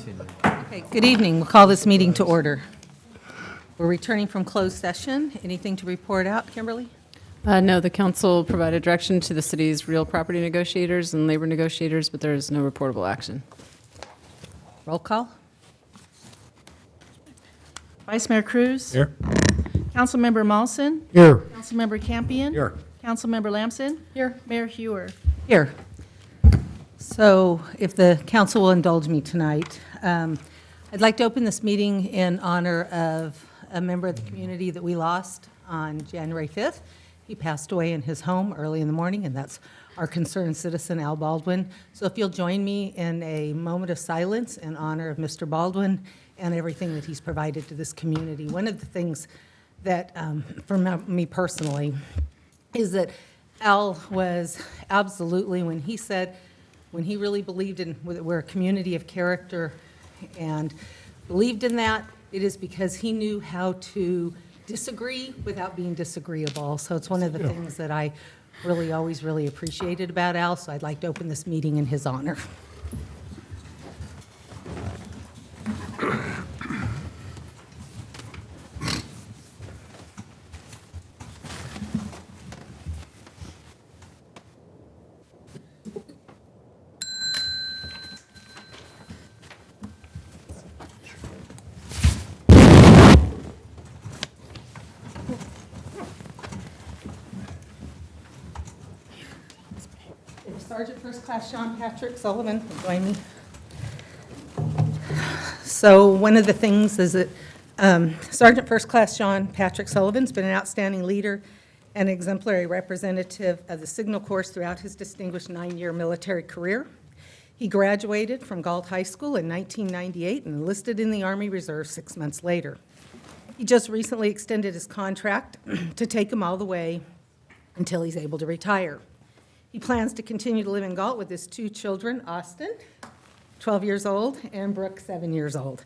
Okay, good evening. We'll call this meeting to order. We're returning from closed session. Anything to report out, Kimberly? No, the council provided direction to the city's real property negotiators and labor negotiators, but there is no reportable action. Roll call. Vice Mayor Cruz. Here. Councilmember Mawson. Here. Councilmember Campion. Here. Councilmember Lamson. Here. Mayor Hewer. Here. So if the council will indulge me tonight, I'd like to open this meeting in honor of a member of the community that we lost on January 5th. He passed away in his home early in the morning, and that's our concerned citizen, Al Baldwin. So if you'll join me in a moment of silence in honor of Mr. Baldwin and everything that he's provided to this community. One of the things that, for me personally, is that Al was absolutely, when he really believed in, we're a community of character and believed in that, it is because he knew how to disagree without being disagreeable. So it's one of the things that I always really appreciated about Al, so I'd like to open this meeting in his honor. Sergeant First Class Sean Patrick Sullivan will join me. So one of the things is that Sergeant First Class Sean Patrick Sullivan's been an outstanding leader and exemplary representative of the Signal Corps throughout his distinguished 9-year military career. He graduated from Galt High School in 1998 and enlisted in the Army Reserve 6 months later. He just recently extended his contract to take him all the way until he's able to retire. He plans to continue to live in Galt with his 2 children, Austin, 12 years old, and Brooke, 7 years old.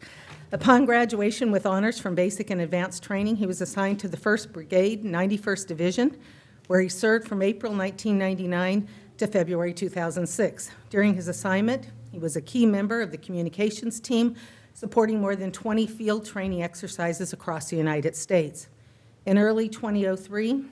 Upon graduation with honors from basic and advanced training, he was assigned to the 1st Brigade, 91st Division, where he served from April 1999 to February 2006. During his assignment, he was a key member of the communications team, supporting more than 20 field training exercises across the United States. In early 2003,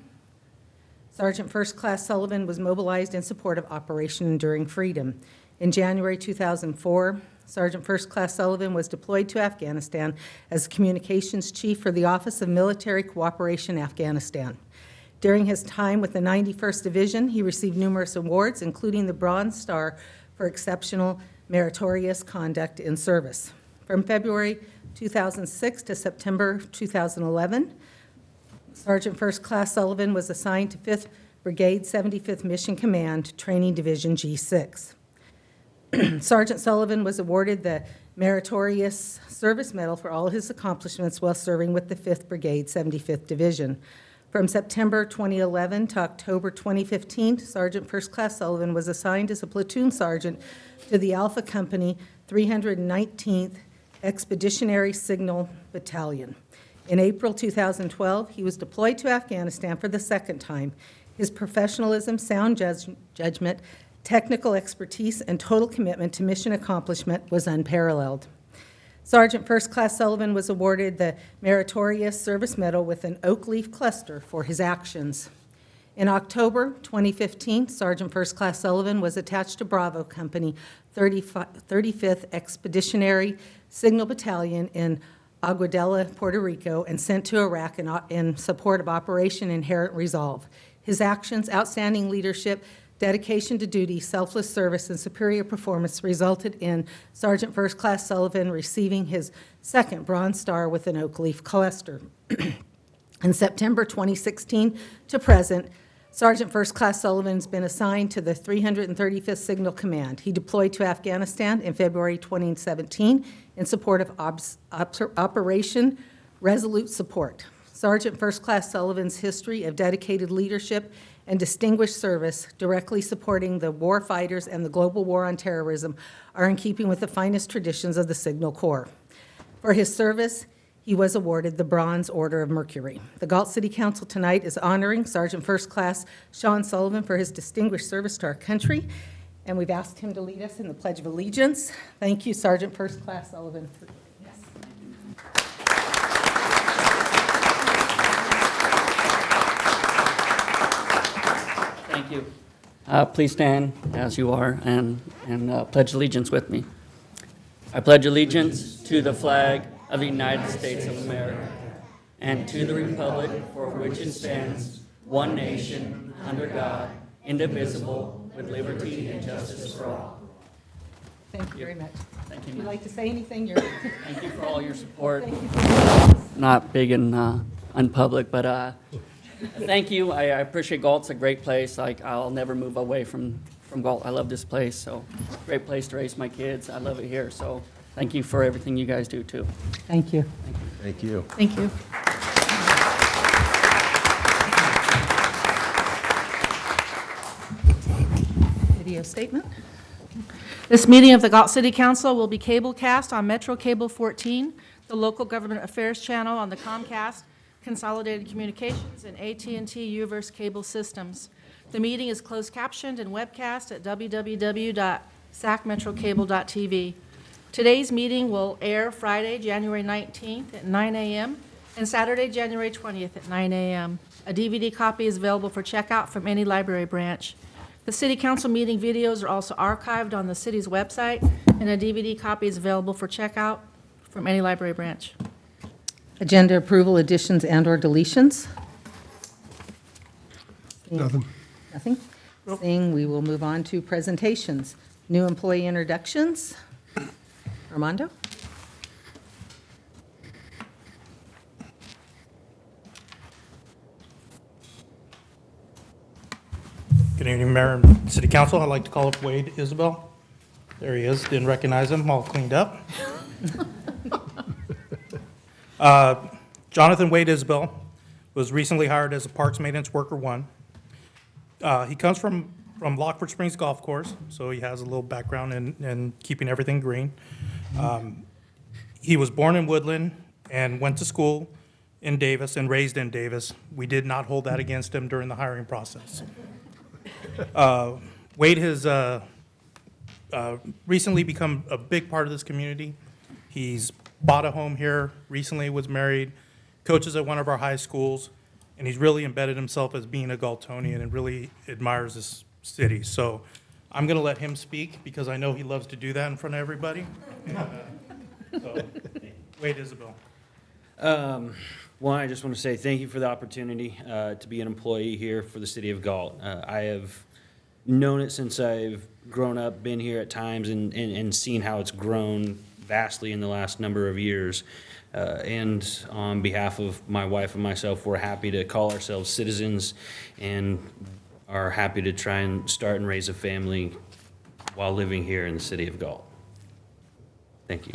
Sergeant First Class Sullivan was mobilized in support of Operation Enduring Freedom. In January 2004, Sergeant First Class Sullivan was deployed to Afghanistan as communications chief for the Office of Military Cooperation Afghanistan. During his time with the 91st Division, he received numerous awards, including the Bronze Star for exceptional meritorious conduct in service. From February 2006 to September 2011, Sergeant First Class Sullivan was assigned to 5th Brigade 75th Mission Command, Training Division G6. Sergeant Sullivan was awarded the Meritorious Service Medal for all his accomplishments while serving with the 5th Brigade 75th Division. From September 2011 to October 2015, Sergeant First Class Sullivan was assigned as a platoon sergeant to the Alpha Company 319th Expeditionary Signal Battalion. In April 2012, he was deployed to Afghanistan for the 2nd time. His professionalism, sound judgment, technical expertise, and total commitment to mission accomplishment was unparalleled. Sergeant First Class Sullivan was awarded the Meritorious Service Medal with an oak leaf cluster for his actions. In October 2015, Sergeant First Class Sullivan was attached to Bravo Company 35th Expeditionary Signal Battalion in Aguadilla, Puerto Rico, and sent to Iraq in support of Operation Inherent Resolve. His actions, outstanding leadership, dedication to duty, selfless service, and superior performance resulted in Sergeant First Class Sullivan receiving his 2nd Bronze Star with an oak leaf cluster. In September 2016 to present, Sergeant First Class Sullivan has been assigned to the 335th Signal Command. He deployed to Afghanistan in February 2017 in support of Operation Resolute Support. Sergeant First Class Sullivan's history of dedicated leadership and distinguished service directly supporting the war fighters and the global war on terrorism are in keeping with the finest traditions of the Signal Corps. For his service, he was awarded the Bronze Order of Mercury. The Galt City Council tonight is honoring Sergeant First Class Sean Sullivan for his distinguished service to our country And we've asked him to lead us in the Pledge of Allegiance. Thank you, Sergeant First Class Sullivan. Thank you. Please stand as you are and pledge allegiance with me. I pledge allegiance to the flag of the United States of America and to the republic for which it stands, one nation, under God, indivisible, with liberty and justice for all. Thank you very much. Thank Would you. you like to say anything? Thank you for all your support. Thank you for Not big and unpublic, but thank you. I appreciate Galt. It's a great place. I'll never move away from Galt. I love this place. So great place to raise my kids. I love it here. So thank you for everything you guys do too. Thank you. Thank you. Thank you. Video statement. This meeting of the Galt City Council will be cablecast on Metro Cable 14, the local government affairs channel on the Comcast, Consolidated Communications, and AT&T Uverse cable systems. The meeting is closed captioned and webcast at www.sacmetrocable.tv. Today's meeting will air Friday, January 19th at 9 a.m. and Saturday, January 20th at 9 a.m. A DVD copy is available for checkout from any library branch. The City Council meeting videos are also archived on the city's website, and a DVD copy is available for checkout from any library branch. Agenda approval, additions and/or deletions? Nothing. Nothing? Seeing, we will move on to presentations. New employee introductions. Armando? Good evening, Mayor and City Council. I'd like to call up Wade Isabel. There he is. Didn't recognize him. All cleaned up. Jonathan Wade Isabel was recently hired as a Parks Maintenance Worker 1. He comes from Lockford Springs Golf Course, so he has a little background in keeping everything green. He was born in Woodland and went to school in Davis and raised in Davis. We did not hold that against him during the hiring process. Wade has recently become a big part of this community. He's bought a home here, recently was married, coaches at one of our high schools, and he's really embedded himself as being a Galtonian and really admires this city. So I'm going to let him speak because I know he loves to do that in front of everybody. So, Wade Isabel. One, I just want to say thank you for the opportunity to be an employee here for the city of Galt. I have known it since I've grown up, been here at times, and seen how it's grown vastly in the last number of years. And on behalf of my wife and myself, we're happy to call ourselves citizens and are happy to try and start and raise a family while living here in the city of Galt. Thank you.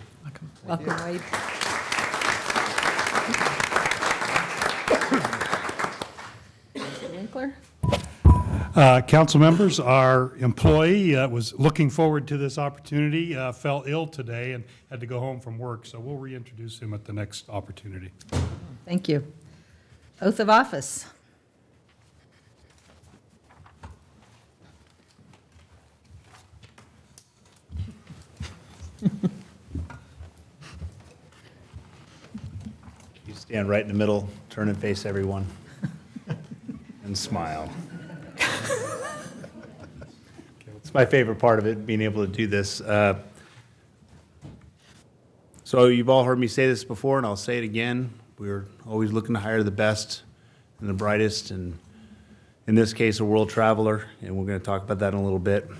Welcome, Wade. Mr. Winkler? Council members, our employee was looking forward to this opportunity, fell ill today and had to go home from work, so we'll reintroduce him at the next opportunity. Thank you. Oath of office. You stand right in the middle, turn and face everyone, and smile. It's my favorite part of it, being able to do this. So you've all heard me say this before, and I'll say it again. We're always looking to hire the best and the brightest, and in this case, a world traveler, and we're going to talk about that in a little bit.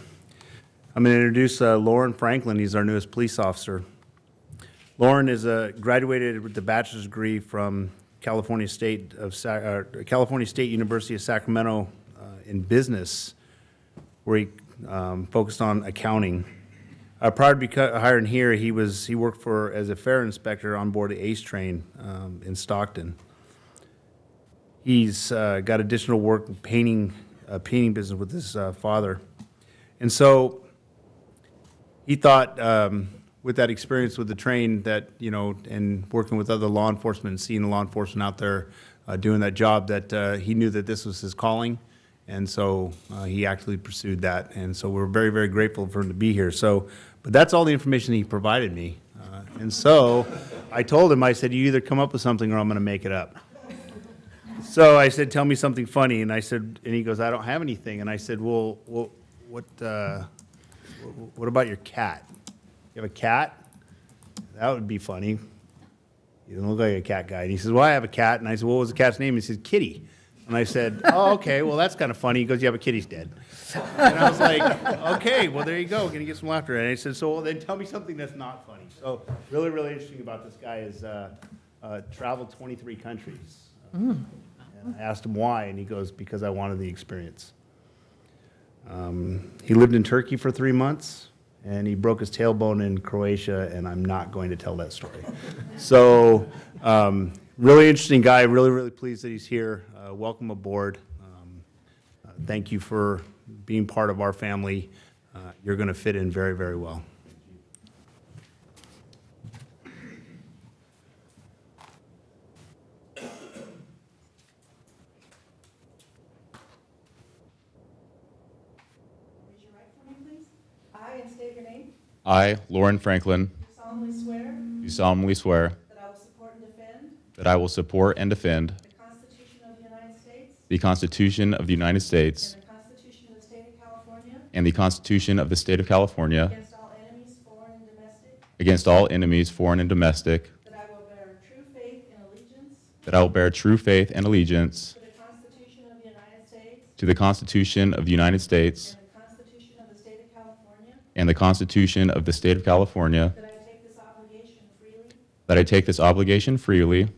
I'm going to introduce Lauren Franklin. He's our newest police officer. Lauren is graduated with a bachelor's degree from California State University of Sacramento in business, where he focused on accounting. Prior to hiring here, he worked as a fare inspector on board the ACE train in Stockton. He's got additional work painting business with his father, and so he thought, with that experience with the train, that and working with other law enforcement and seeing the law enforcement out there doing that job, that he knew that this was his calling, And so he actually pursued that. And so we're very, very grateful for him to be here. So, but that's all the information he provided me. And so I told him, I said, you either come up with something or I'm going to make it up. So I said, tell me something funny. And I said, and he goes, I don't have anything. And I said, well what about your cat? You have a cat? That would be funny. You don't look like a cat guy. And he says, well, I have a cat. And I said, what was the cat's name? He said, Kitty. And I said, oh, okay, well, that's kind of funny. He goes, yeah, but Kitty's dead. And I was like, okay, well, there you go. Going to get some laughter. And I said, so well, then tell me something that's not funny. So really, really interesting about this guy is traveled 23 countries. And I asked him why, and he goes, because I wanted the experience. He lived in Turkey for 3 months, and he broke his tailbone in Croatia, and I'm not going to tell that story. So really interesting guy, really, really pleased that he's here. Welcome aboard. Thank you for being part of our family. You're going to fit in very, very well. Raise your right for me, please. I, and state your name, I, Lauren Franklin, do solemnly swear do solemnly swear that I will support and defend that I will support and defend the Constitution of the United States the Constitution of the United States and the Constitution of the State of California and the Constitution of the State of California against all enemies, foreign and domestic, against all enemies, foreign and domestic, that I will bear true faith and allegiance that I will bear true faith and allegiance to the Constitution of the United States to the Constitution of the United States and the Constitution of the State of California, and the Constitution of the State of California, that I take this obligation freely that I take this obligation freely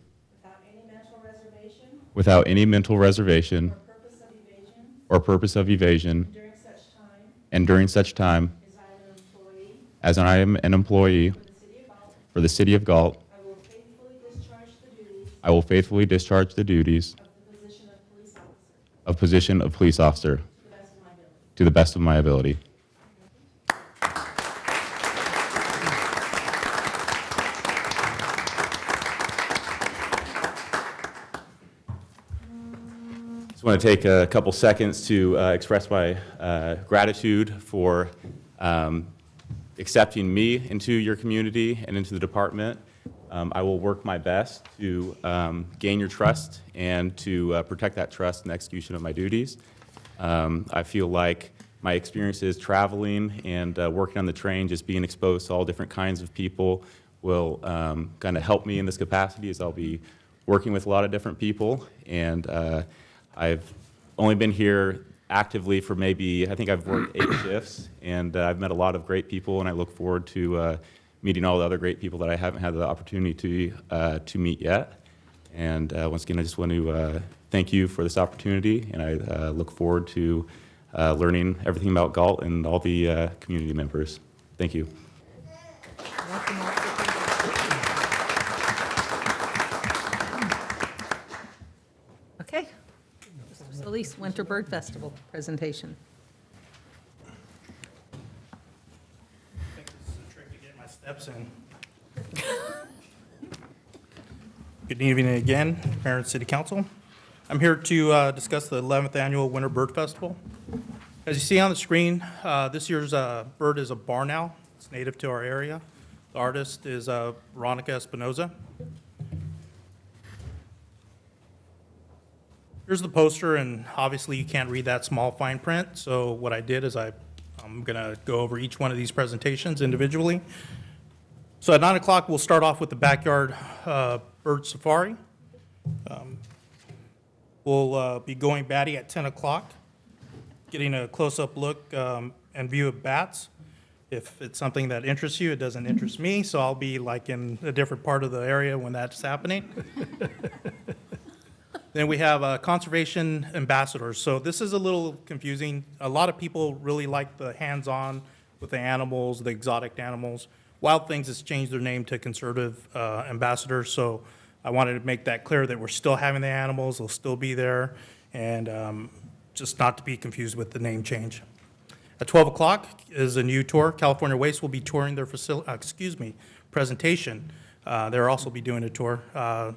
without any mental reservation without any mental reservation or purpose of evasion or purpose of evasion, during such time and during such time as I am an employee as I am an employee for the City of Galt. for the City of Galt. I will faithfully discharge the duties I will faithfully discharge the duties of the position of police officer of position of police officer to the best of my ability. to the best of my ability. Just want to take a couple seconds to express my gratitude for accepting me into your community and into the department. I will work my best to gain your trust and to protect that trust in the execution of my duties. I feel like my experiences traveling and working on the train, just being exposed to all different kinds of people, will kind of help me in this capacity, as I'll be working with a lot of different people. And I've only been here actively for maybe, I think I've worked 8 shifts, and I've met a lot of great people, and I look forward to meeting all the other great people that I haven't had the opportunity to meet yet. And once again, I just want to thank you for this opportunity, and I look forward to learning everything about Galt and all the community members. Thank you. Okay. Solis Winter Bird Festival presentation. I think this is a trick to get my steps in. Good evening again, Mayor and City Council. I'm here to discuss the 11th Annual Winter Bird Festival. As you see on the screen, this year's bird is a barn owl. It's native to our area. The artist is Veronica Espinoza. Here's the poster, and obviously you can't read that small fine print, so what I did is I'm going to go over each one of these presentations individually. So at 9 o'clock, we'll start off with the backyard bird safari. We'll be going batty at 10 o'clock, getting a close-up look and view of bats. If it's something that interests you, it doesn't interest me, so I'll be like in a different part of the area when that's happening. Then we have conservation ambassadors. So this is a little confusing. A lot of people really like the hands-on with the animals, the exotic animals. Wild Things has changed their name to conservative ambassadors, so I wanted to make that clear that we're still having the animals, they'll still be there, and just not to be confused with the name change. At 12 o'clock is a new tour. California Waste will be touring their presentation. They'll also be doing a tour.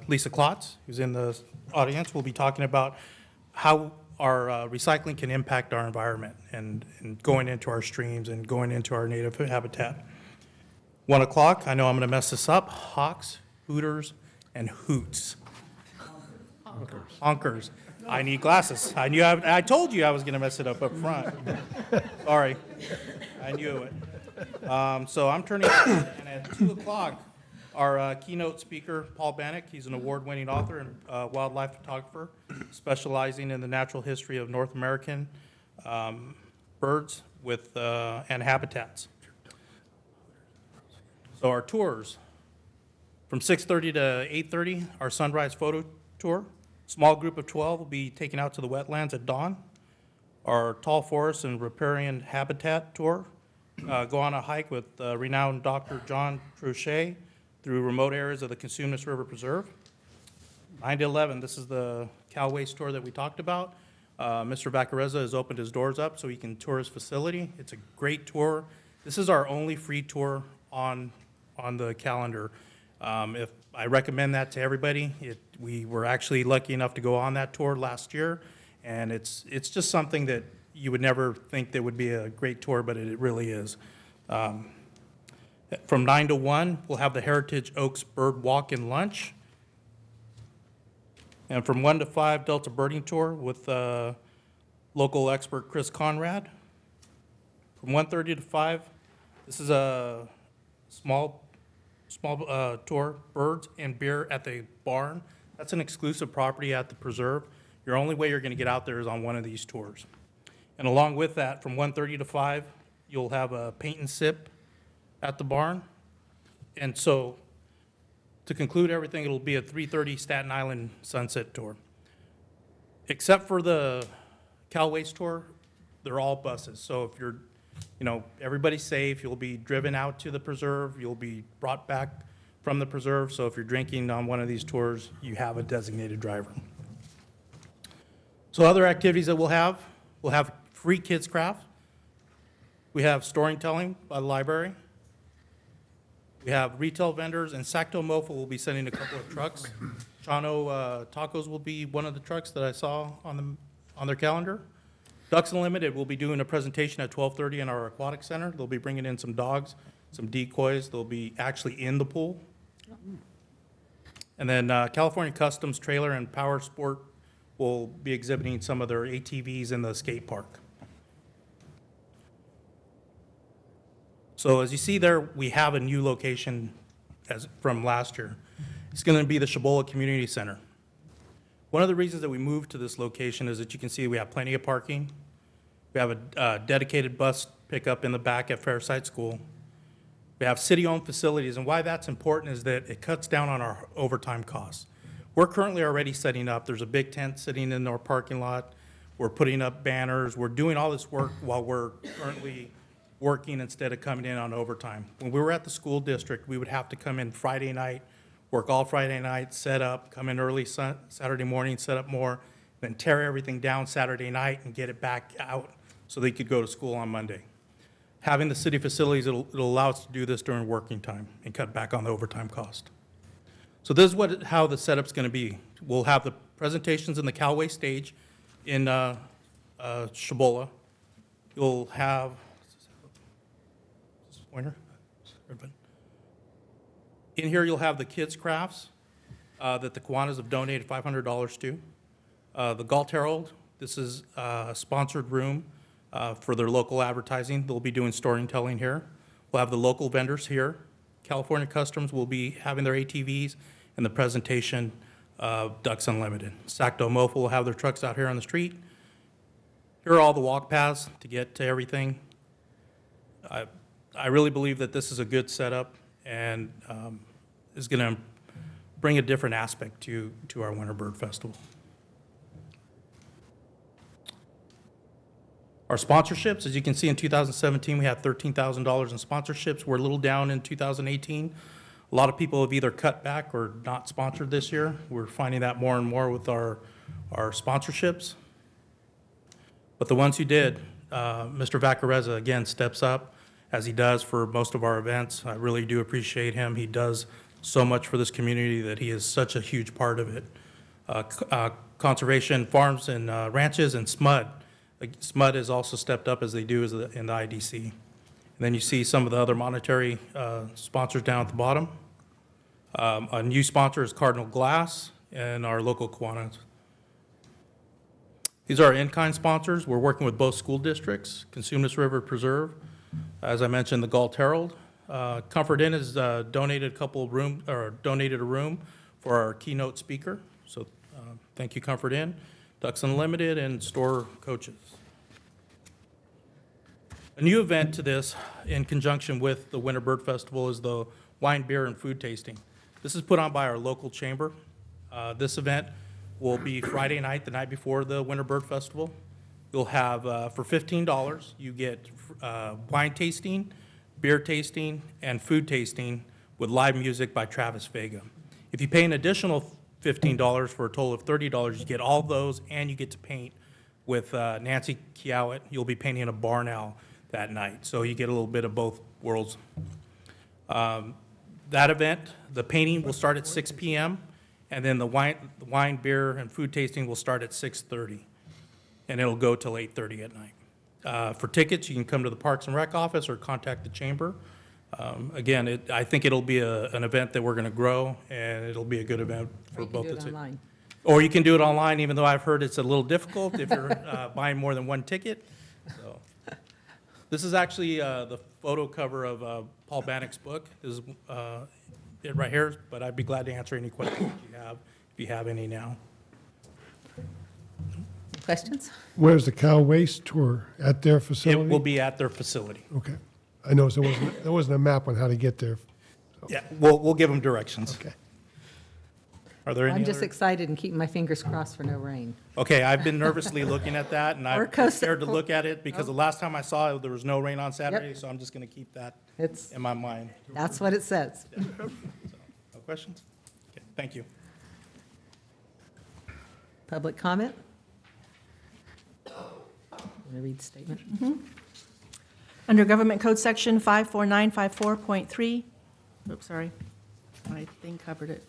Lisa Klotz, who's in the audience, will be talking about how our recycling can impact our environment and going into our streams and going into our native habitat. 1 o'clock, I know I'm going to mess this up, Hawks, Hooters, and Hoots. Honkers. I need glasses. I told you I was going to mess it up front. Sorry. I knew it. So I'm turning, and at 2 o'clock, our keynote speaker, Paul Bannock, he's an award-winning author and wildlife photographer, specializing in the natural history of North American birds and habitats. So our tours, from 6:30 to 8:30, our sunrise photo tour. Small group of 12 will be taken out to the wetlands at dawn. Our tall forest and riparian habitat tour, go on a hike with renowned Dr. John Truchet through remote areas of the Cosumnes River Preserve. 9 to 11, this is the cow waste tour that we talked about. Mr. Vaccarezza has opened his doors up so he can tour his facility. It's a great tour. This is our only free tour on the calendar. If I recommend that to everybody. We were actually lucky enough to go on that tour last year, and it's just something that you would never think that would be a great tour, but it really is. From 9 to 1, we'll have the Heritage Oaks Bird Walk and Lunch. And from 1 to 5, Delta Birding Tour with local expert Chris Conrad. From 1:30 to 5, this is a small tour, birds and beer at the barn. That's an exclusive property at the preserve. Your only way you're going to get out there is on one of these tours. And along with that, from 1:30 to 5, you'll have a paint and sip at the barn. And so, to conclude everything, it'll be a 3:30 Staten Island sunset tour. Except for the cow waste tour, they're all buses. So if you're, everybody's safe, you'll be driven out to the preserve, you'll be brought back from the preserve. So if you're drinking on one of these tours, you have a designated driver. So other activities that we'll have free kids craft. We have storytelling by the library. We have retail vendors, and Sacto Mofa will be sending a couple of trucks. Chano Tacos will be one of the trucks that I saw on their calendar. Ducks Unlimited will be doing a presentation at 12:30 in our aquatic center. They'll be bringing in some dogs, some decoys. They'll be actually in the pool. And then California Customs Trailer and Power Sport will be exhibiting some of their ATVs in the skate park. So as you see there, we have a new location from last year. It's going to be the Cibola Community Center. One of the reasons that we moved to this location is that you can see we have plenty of parking. We have a dedicated bus pickup in the back at Fairside School. We have city-owned facilities, and why that's important is that it cuts down on our overtime costs. We're currently already setting up. There's a big tent sitting in our parking lot. We're putting up banners. We're doing all this work while we're currently working instead of coming in on overtime. When we were at the school district, we would have to come in Friday night, work all Friday night, set up, come in early Saturday morning, set up more, then tear everything down Saturday night and get it back out so they could go to school on Monday. Having the city facilities, it'll allow us to do this during working time and cut back on the overtime cost. So this is how the setup's going to be. We'll have the presentations in the Calway stage in Cibola. You'll have pointer. In here, you'll have the kids' crafts that the Kiwanis have donated $500 to. The Galt Herald, this is a sponsored room for their local advertising. They'll be doing storytelling here. We'll have the local vendors here. California Customs will be having their ATVs and the presentation of Ducks Unlimited. Sacto Mofa will have their trucks out here on the street. Here are all the walk paths to get to everything. I really believe that this is a good setup and is going to bring a different aspect to our Winter Bird Festival. Our sponsorships, as you can see, in 2017, we had $13,000 in sponsorships. We're a little down in 2018. A lot of people have either cut back or not sponsored this year. We're finding that more and more with our sponsorships. But the ones who did, Mr. Vaccarezza, again, steps up, as he does for most of our events. I really do appreciate him. He does so much for this community that he is such a huge part of it. Conservation Farms and Ranches, and SMUD. SMUD has also stepped up as they do in the IDC. And then you see some of the other monetary sponsors down at the bottom. A new sponsor is Cardinal Glass and our local Kiwanis. These are our in-kind sponsors. We're working with both school districts, Consumnes River Preserve, as I mentioned, the Galt Herald. Comfort Inn has donated a room for our keynote speaker. So thank you, Comfort Inn, Ducks Unlimited, and Store Coaches. A new event to this, in conjunction with the Winter Bird Festival, is the wine, beer, and food tasting. This is put on by our local chamber. This event will be Friday night, the night before the Winter Bird Festival. You'll have, for $15, you get wine tasting, beer tasting, and food tasting with live music by Travis Vega. If you pay an additional $15 for a total of $30, you get all those, and you get to paint with Nancy Kiowit. You'll be painting a barn owl that night, so you get a little bit of both worlds. That event, the painting will start at 6 p.m., and then the wine, beer, and food tasting will start at 6:30, and it'll go till 8:30 at night. For tickets, you can come to the Parks and Rec office or contact the chamber. Again, I think it'll be an event that we're going to grow, and it'll be a good event for both the cities. Or you can do it online, even though I've heard it's a little difficult if you're buying more than one ticket. So, this is actually the photo cover of Paul Bannock's book. This is it right here, but I'd be glad to answer any questions you have, if you have any now. Questions? Where's the cow waste tour? At their It facility? will be at their facility. Okay. I noticed there wasn't a map on how to get there. Yeah, we'll give them directions. Okay. Are there any I'm just other? excited and keeping my fingers crossed for no rain. Okay, I've been nervously looking at that, and Or I'm coast- scared to look at it because the last time I saw it, there was no rain on Saturday, Yep. so I'm just going to keep that It's, in my mind. that's what it says. No questions? Okay, thank you. Public comment? Want to read the statement? Under Government Code Section 54954.3, oops, sorry, my thing covered it.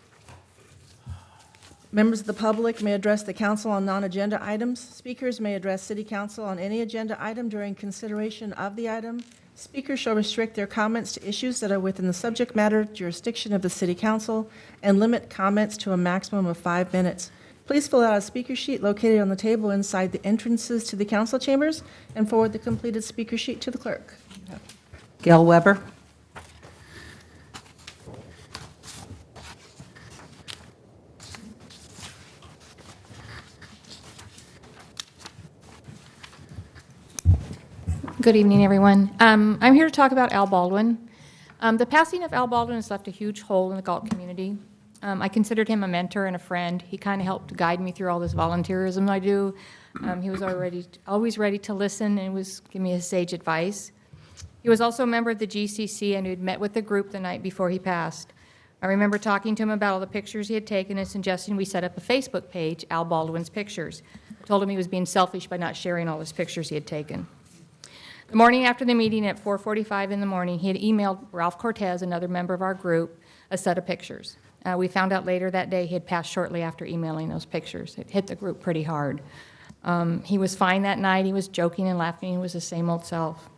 Members of the public may address the council on non-agenda items. Speakers may address city council on any agenda item during consideration of the item. Speakers shall restrict their comments to issues that are within the subject matter jurisdiction of the city council and limit comments to a maximum of 5 minutes. Please fill out a speaker sheet located on the table inside the entrances to the council chambers and forward the completed speaker sheet to the clerk. Gail Weber? Good evening, everyone. I'm here to talk about Al Baldwin. The passing of Al Baldwin has left a huge hole in the Galt community. I considered him a mentor and a friend. He kind of helped guide me through all this volunteerism I do. He was always ready to listen and was giving me his sage advice. He was also a member of the GCC and had met with the group the night before he passed. I remember talking to him about all the pictures he had taken and suggesting we set up a Facebook page, Al Baldwin's Pictures. I told him he was being selfish by not sharing all his pictures he had taken. The morning after the meeting at 4:45 in the morning, he had emailed Ralph Cortez, another member of our group, a set of pictures. We found out later that day he had passed shortly after emailing those pictures. It hit the group pretty hard. He was fine that night. He was joking and laughing. He was the same old self.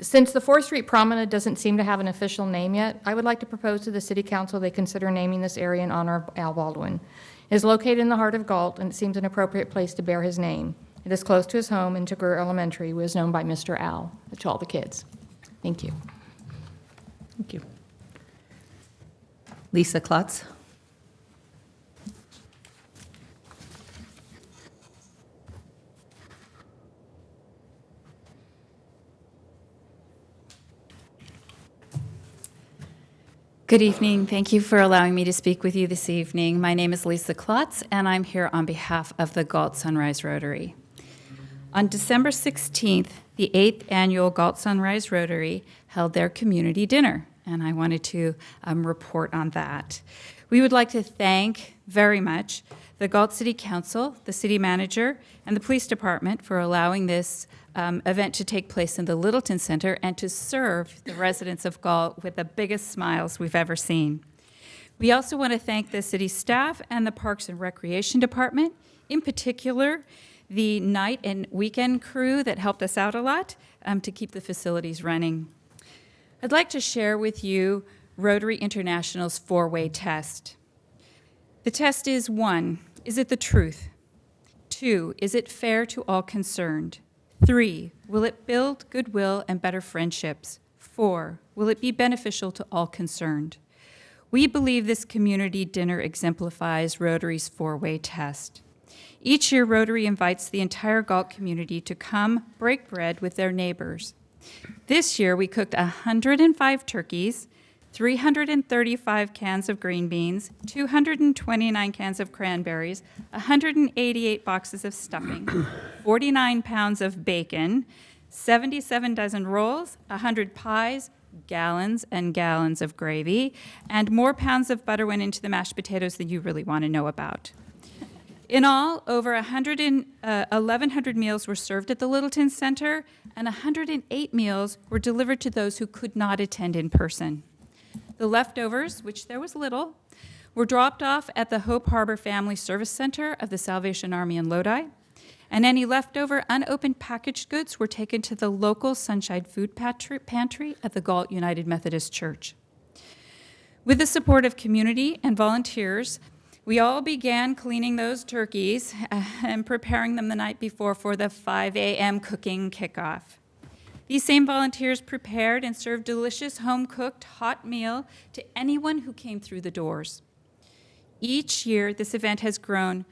Since the 4th Street Promenade doesn't seem to have an official name yet, I would like to propose to the City Council they consider naming this area in honor of Al Baldwin. It is located in the heart of Galt, and it seems an appropriate place to bear his name. It is close to his home in Tagore Elementary, was known by Mr. Al to all the kids. Thank you. Thank you. Lisa Klotz? Good evening. Thank you for allowing me to speak with you this evening. My name is Lisa Klotz, and I'm here on behalf of the Galt Sunrise Rotary. On December 16th, the 8th annual Galt Sunrise Rotary held their community dinner, and I wanted to report on that. We would like to thank very much the Galt City Council, the city manager, and the police department for allowing this event to take place in the Littleton Center and to serve the residents of Galt with the biggest smiles we've ever seen. We also want to thank the city staff and the Parks and Recreation Department, in particular, the night and weekend crew that helped us out a lot to keep the facilities running. I'd like to share with you Rotary International's 4-way test. The test is 1, is it the truth? 2, is it fair to all concerned? 3, will it build goodwill and better friendships? 4, will it be beneficial to all concerned? We believe this community dinner exemplifies Rotary's 4-way test. Each year, Rotary invites the entire Galt community to come break bread with their neighbors. This year, we cooked 105 turkeys, 335 cans of green beans, 229 cans of cranberries, 188 boxes of stuffing, 49 pounds of bacon, 77 dozen rolls, 100 pies, gallons and gallons of gravy, and more pounds of butter went into the mashed potatoes than you really want to know about. In all, over 1,100 meals were served at the Littleton Center, and 108 meals were delivered to those who could not attend in person. The leftovers, which there was little, were dropped off at the Hope Harbor Family Service Center of the Salvation Army in Lodi, and any leftover unopened packaged goods were taken to the local Sunshine Food Pantry at the Galt United Methodist Church. With the support of community and volunteers, we all began cleaning those turkeys and preparing them the night before for the 5 a.m. cooking kickoff. These same volunteers prepared and served delicious home-cooked hot meal to anyone who came through the doors. Each year, this event has grown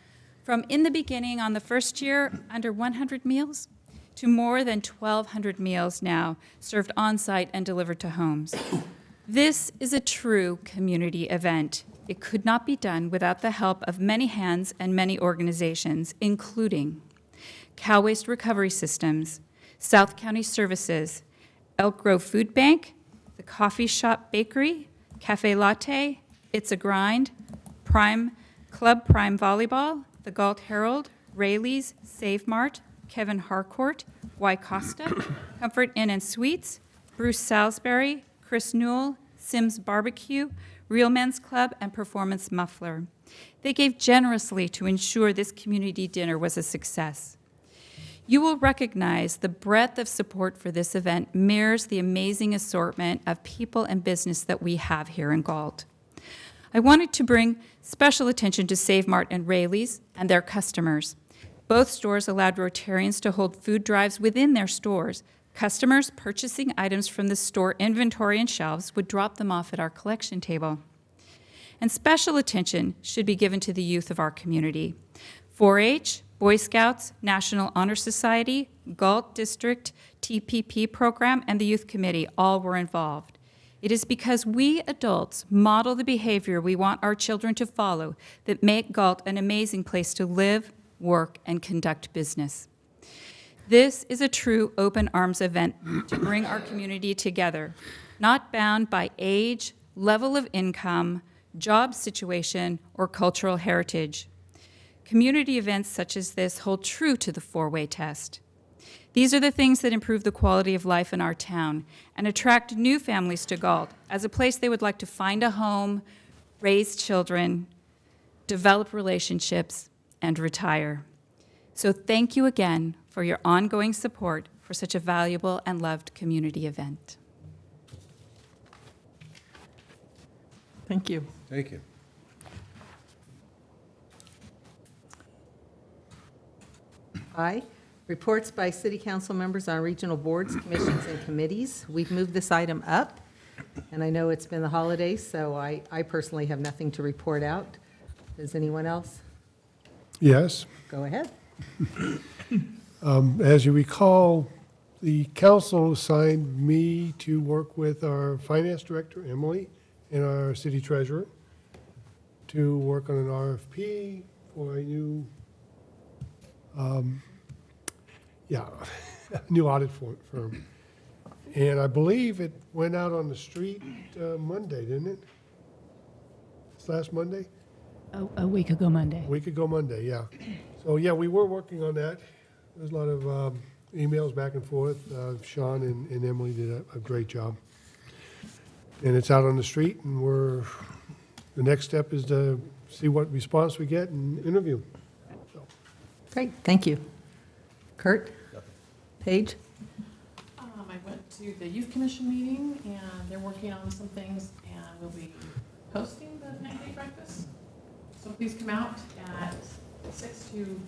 from in the beginning on the first year, under 100 meals, to more than 1,200 meals now served on-site and delivered to homes. This is a true community event. It could not be done without the help of many hands and many organizations, including Cow Waste Recovery Systems, South County Services, Elk Grove Food Bank, the Coffee Shop Bakery, Cafe Latte, It's a Grind, Club Prime Volleyball, the Galt Herald, Rayleigh's, Save Mart, Kevin Harcourt, Y Costa, Comfort Inn and Suites, Bruce Salisbury, Chris Newell, Sims Barbecue, Real Men's Club, and Performance Muffler. They gave generously to ensure this community dinner was a success. You will recognize the breadth of support for this event mirrors the amazing assortment of people and business that we have here in Galt. I wanted to bring special attention to Save Mart and Rayleigh's and their customers. Both stores allowed Rotarians to hold food drives within their stores. Customers purchasing items from the store inventory and shelves would drop them off at our collection table. And special attention should be given to the youth of our community. 4-H, Boy Scouts, National Honor Society, Galt District TPP program, and the Youth Committee all were involved. It is because we adults model the behavior we want our children to follow that make Galt an amazing place to live, work, and conduct business. This is a true open arms event to bring our community together, not bound by age, level of income, job situation, or cultural heritage. Community events such as this hold true to the 4-way test. These are the things that improve the quality of life in our town and attract new families to Galt as a place they would like to find a home, raise children, develop relationships, and retire. So thank you again for your ongoing support for such a valuable and loved community event. Thank you. Thank you. Aye. Reports by city council members on regional boards, commissions, and committees. We've moved this item up, and I know it's been the holidays, so I personally have nothing to report out. Does anyone else? Yes. Go ahead. As you recall, the council assigned me to work with our finance director, Emily, and our city treasurer to work on an RFP for a new, new audit firm. And I believe it went out on the street Monday, didn't it? This last Monday? A week ago Monday. A week ago Monday, yeah. So, yeah, we were working on that. There's a lot of emails back and forth. Sean and Emily did a great job. And it's out on the street, and we're the next step is to see what response we get and interview. Great, thank you. Kurt? Paige? I went to the youth commission meeting, and they're working on some things, and we'll be hosting the pancake breakfast. So please come out at 6 to,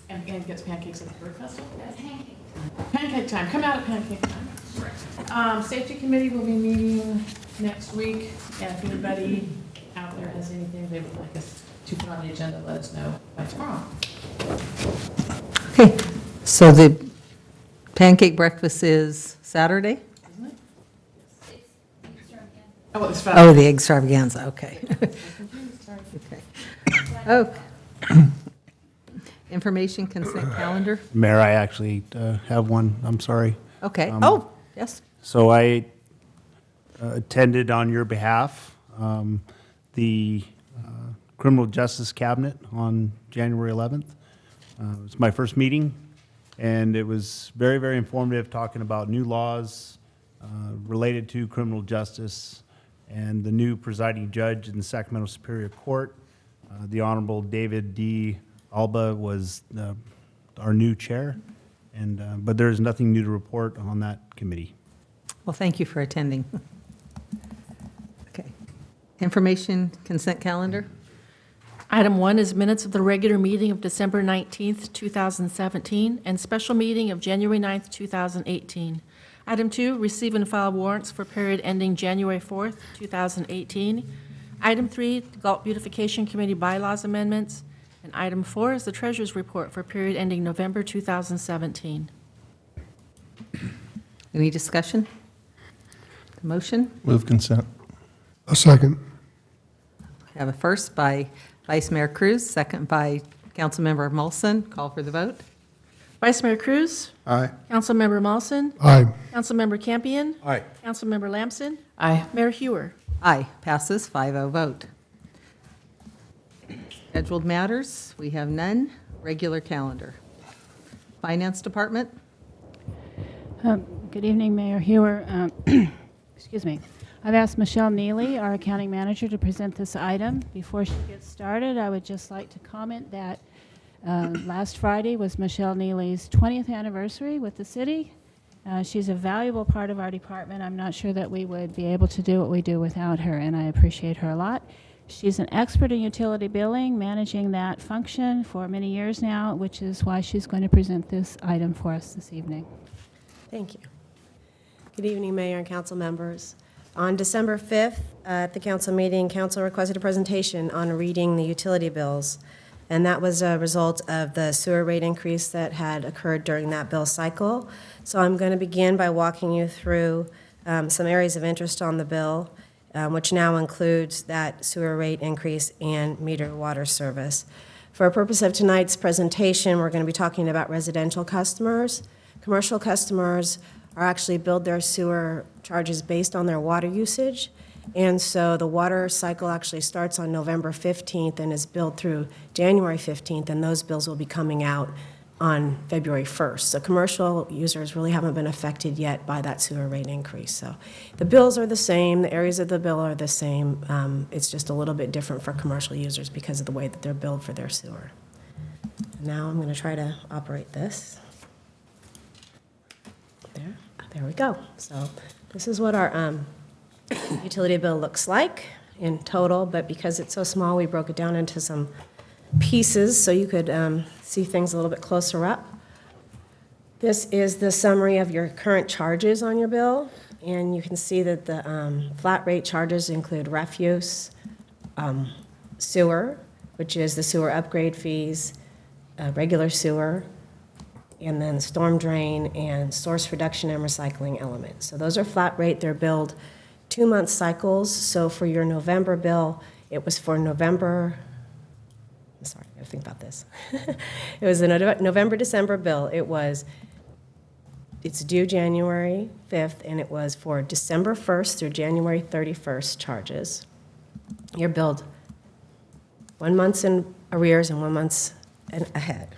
and gets pancakes at the Bird Festival. Pancake time, come out at pancake time. Safety committee will be meeting next week, and if anybody out there has anything they would like us to put on the agenda, let us know by tomorrow. Okay, so the pancake breakfast is Saturday? Isn't it? Oh, it's Oh, the extravaganza, okay. Okay. Oh. Information consent calendar? Mayor, I actually have one, I'm sorry. Okay, oh, yes. So I attended on your behalf the Criminal Justice Cabinet on January 11th. It was my first meeting, and it was very, very informative, talking about new laws related to criminal justice and the new presiding judge in the Sacramento Superior Court. The Honorable David D. Alba was our new chair, and but there is nothing new to report on that committee. Well, thank you for attending. Okay. Information consent calendar? Item 1 is minutes of the regular meeting of December 19th, 2017, and special meeting of January 9th, 2018. Item 2, receive and file warrants for period ending January 4th, 2018. Item 3, the Galt Beautification Committee bylaws amendments. And item 4 is the treasurer's report for period ending November 2017. Any discussion? Motion? Move consent. A second. I have a first by Vice Mayor Cruz, second by Councilmember Molson. Call for the vote. Vice Mayor Cruz? Aye. Councilmember Molson? Aye. Councilmember Campion? Aye. Councilmember Lamson? Aye. Mayor Hewer? Aye, passes 5-0 vote. Scheduled matters, we have none. Regular calendar. Finance Department? Good evening, Mayor Hewer. Excuse me. I've asked Michelle Neely, our accounting manager, to present this item. Before she gets started, I would just like to comment that last Friday was Michelle Neely's 20th anniversary with the city. She's a valuable part of our department. I'm not sure that we would be able to do what we do without her, and I appreciate her a lot. She's an expert in utility billing, managing that function for many years now, which is why she's going to present this item for us this evening. Thank you. Good evening, Mayor and council members. On December 5th, at the council meeting, council requested a presentation on reading the utility bills, and that was a result of the sewer rate increase that had occurred during that bill cycle. So I'm going to begin by walking you through some areas of interest on the bill, which now includes that sewer rate increase and meter water service. For the purpose of tonight's presentation, we're going to be talking about residential customers. Commercial customers are actually billed their sewer charges based on their water usage. And so the water cycle actually starts on November 15th and is billed through January 15th, and those bills will be coming out on February 1st. So commercial users really haven't been affected yet by that sewer rate increase. So the bills are the same, the areas of the bill are the same. It's just a little bit different for commercial users because of the way that they're billed for their sewer. Now I'm going to try to operate this. There we go. So this is what our utility bill looks like in total, but because it's so small, we broke it down into some pieces so you could see things a little bit closer up. This is the summary of your current charges on your bill, and you can see that the flat rate charges include refuse, sewer, which is the sewer upgrade fees, regular sewer, and then storm drain and source reduction and recycling elements. So those are flat rate. They're billed 2-month cycles. So for your November bill, it was for November. I'm sorry, I gotta think about this. It was a November-December bill. It's due January 5th, and it was for December 1st through January 31st charges. You're billed 1 month's in arrears and 1 month's ahead.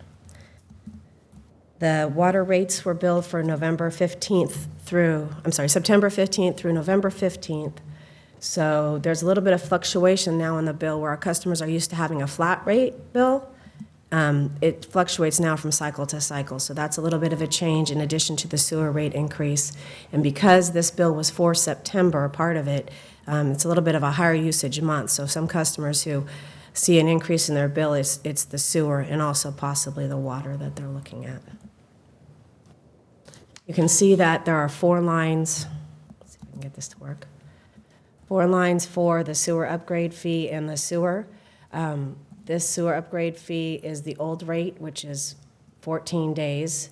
The water rates were billed for September 15th through November 15th. So there's a little bit of fluctuation now in the bill where our customers are used to having a flat rate bill. It fluctuates now from cycle to cycle, so that's a little bit of a change in addition to the sewer rate increase. And because this bill was for September, part of it, it's a little bit of a higher usage month. So some customers who see an increase in their bill, it's the sewer and also possibly the water that they're looking at. You can see that there are 4 lines. Let's see if I can get this to work. 4 lines for the sewer upgrade fee and the sewer. This sewer upgrade fee is the old rate, which is 14 days,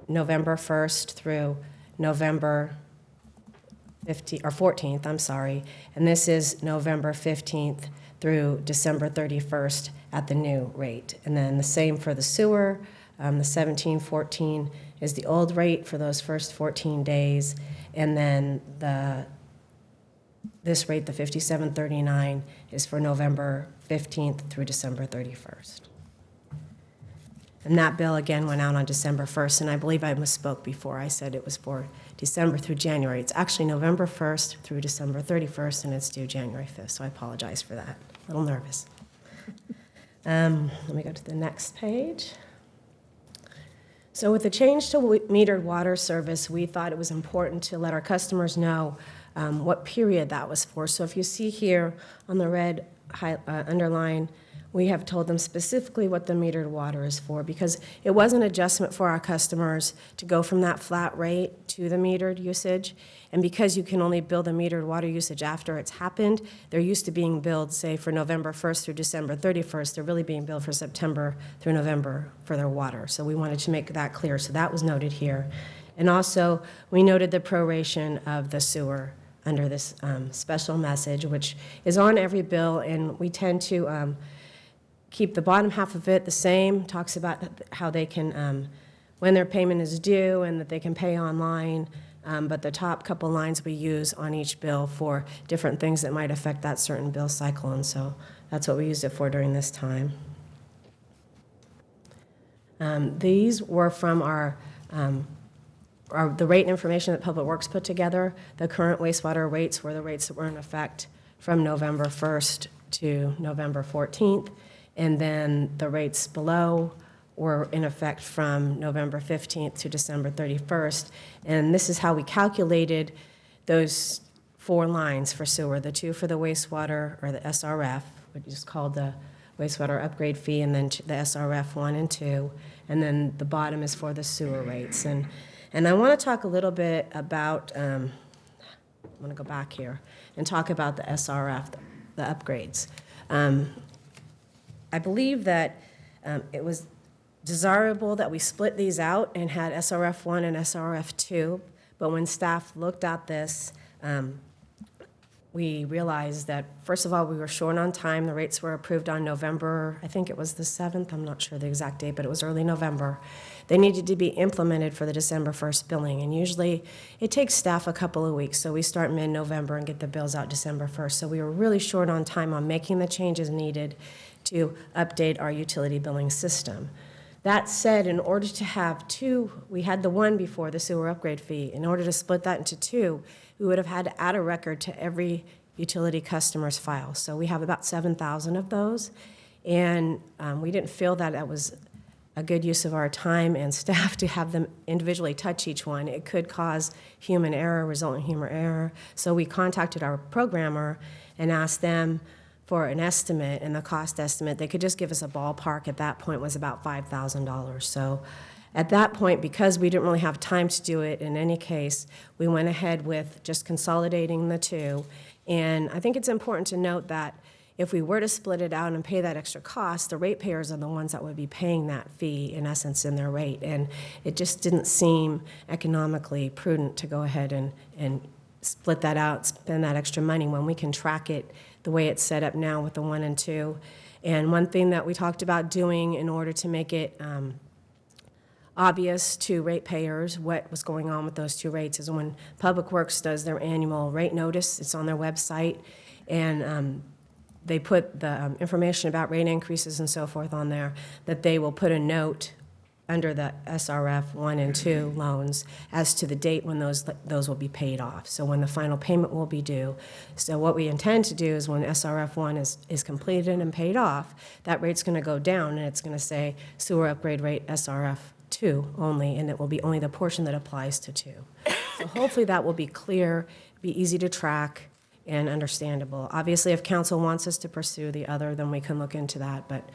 November 1st through November 14th, I'm sorry. And this is November 15th through December 31st at the new rate. And then the same for the sewer. The 1714 is the old rate for those first 14 days. And then this rate, the 5739, is for November 15th through December 31st. And that bill, again, went out on December 1st, and I believe I misspoke before. I said it was for December through January. It's actually November 1st through December 31st, and it's due January 5th, so I apologize for that. A little nervous. Let me go to the next page. So with the change to metered water service, we thought it was important to let our customers know what period that was for. So if you see here on the red underline, we have told them specifically what the metered water is for, because it was an adjustment for our customers to go from that flat rate to the metered usage. And because you can only bill the metered water usage after it's happened, they're used to being billed, say, for November 1st through December 31st. They're really being billed for September through November for their water. So we wanted to make that clear. So that was noted here. And also, we noted the proration of the sewer under this special message, which is on every bill, and we tend to keep the bottom half of it the same. Talks about how they can, when their payment is due and that they can pay online, but the top couple lines we use on each bill for different things that might affect that certain bill cycle, and so that's what we used it for during this time. These were from the rate information that Public Works put together. The current wastewater rates were the rates that were in effect from November 1st to November 14th, and then the rates below were in effect from November 15th to December 31st. And this is how we calculated those 4 lines for sewer, the 2 for the wastewater, or the SRF, which is called the wastewater upgrade fee, and then the SRF 1 and 2, and then the bottom is for the sewer rates. And I want to talk a little bit about, I want to go back here and talk about the SRF, the upgrades. I believe that it was desirable that we split these out and had SRF 1 and SRF 2, but when staff looked at this, we realized that, first of all, we were short on time. The rates were approved on November, I think it was the 7th, I'm not sure the exact date, but it was early November. They needed to be implemented for the December 1st billing, and usually it takes staff a couple of weeks, so we start mid-November and get the bills out December 1st. So we were really short on time on making the changes needed to update our utility billing system. That said, in order to have 2, we had the 1 before, the sewer upgrade fee. In order to split that into 2, we would have had to add a record to every utility customer's file. So we have about 7,000 of those, and we didn't feel that that was a good use of our time and staff to have them individually touch each one. It could cause human error, result in human error. So we contacted our programmer and asked them for an estimate, and the cost estimate, they could just give us a ballpark at that point, was about $5,000. So at that point, because we didn't really have time to do it in any case, we went ahead with just consolidating the 2. And I think it's important to note that if we were to split it out and pay that extra cost, the ratepayers are the ones that would be paying that fee, in essence, in their rate. And it just didn't seem economically prudent to go ahead and split that out, spend that extra money when we can track it the way it's set up now with the 1 and 2. And one thing that we talked about doing in order to make it obvious to ratepayers what was going on with those 2 rates is when Public Works does their annual rate notice, it's on their website, and they put the information about rate increases and so forth on there, that they will put a note under the SRF 1 and 2 loans as to the date when those will be paid off, so when the final payment will be due. So what we intend to do is when SRF 1 is completed and paid off, that rate's going to go down, and it's going to say sewer upgrade rate SRF 2 only, and it will be only the portion that applies to 2. So hopefully that will be clear, be easy to track, and understandable. Obviously, if council wants us to pursue the other, then we can look into that, but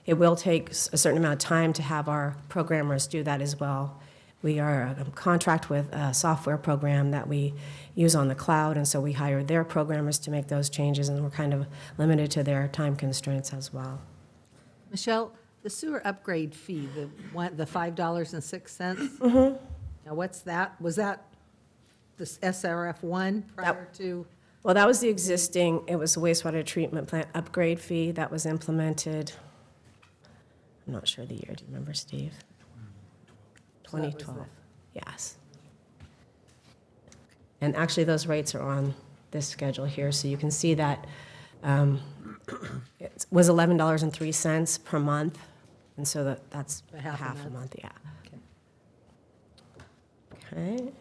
it will take a certain amount of time to have our programmers do that as well. We are a contract with a software program that we use on the cloud, and so we hire their programmers to make those changes, and we're kind of limited to their time constraints as well. Michelle, the sewer upgrade fee, the $5.06? Mm-hmm. Now, what's that? Was that the SRF 1 prior to? Well, that was the existing, it was a wastewater treatment plant upgrade fee that was implemented. I'm not sure the year. Do you remember, Steve? 2012. Yes. And actually, those rates are on this schedule here, so you can see that it was $11.03 per month, and so that's half a month, yeah. Okay.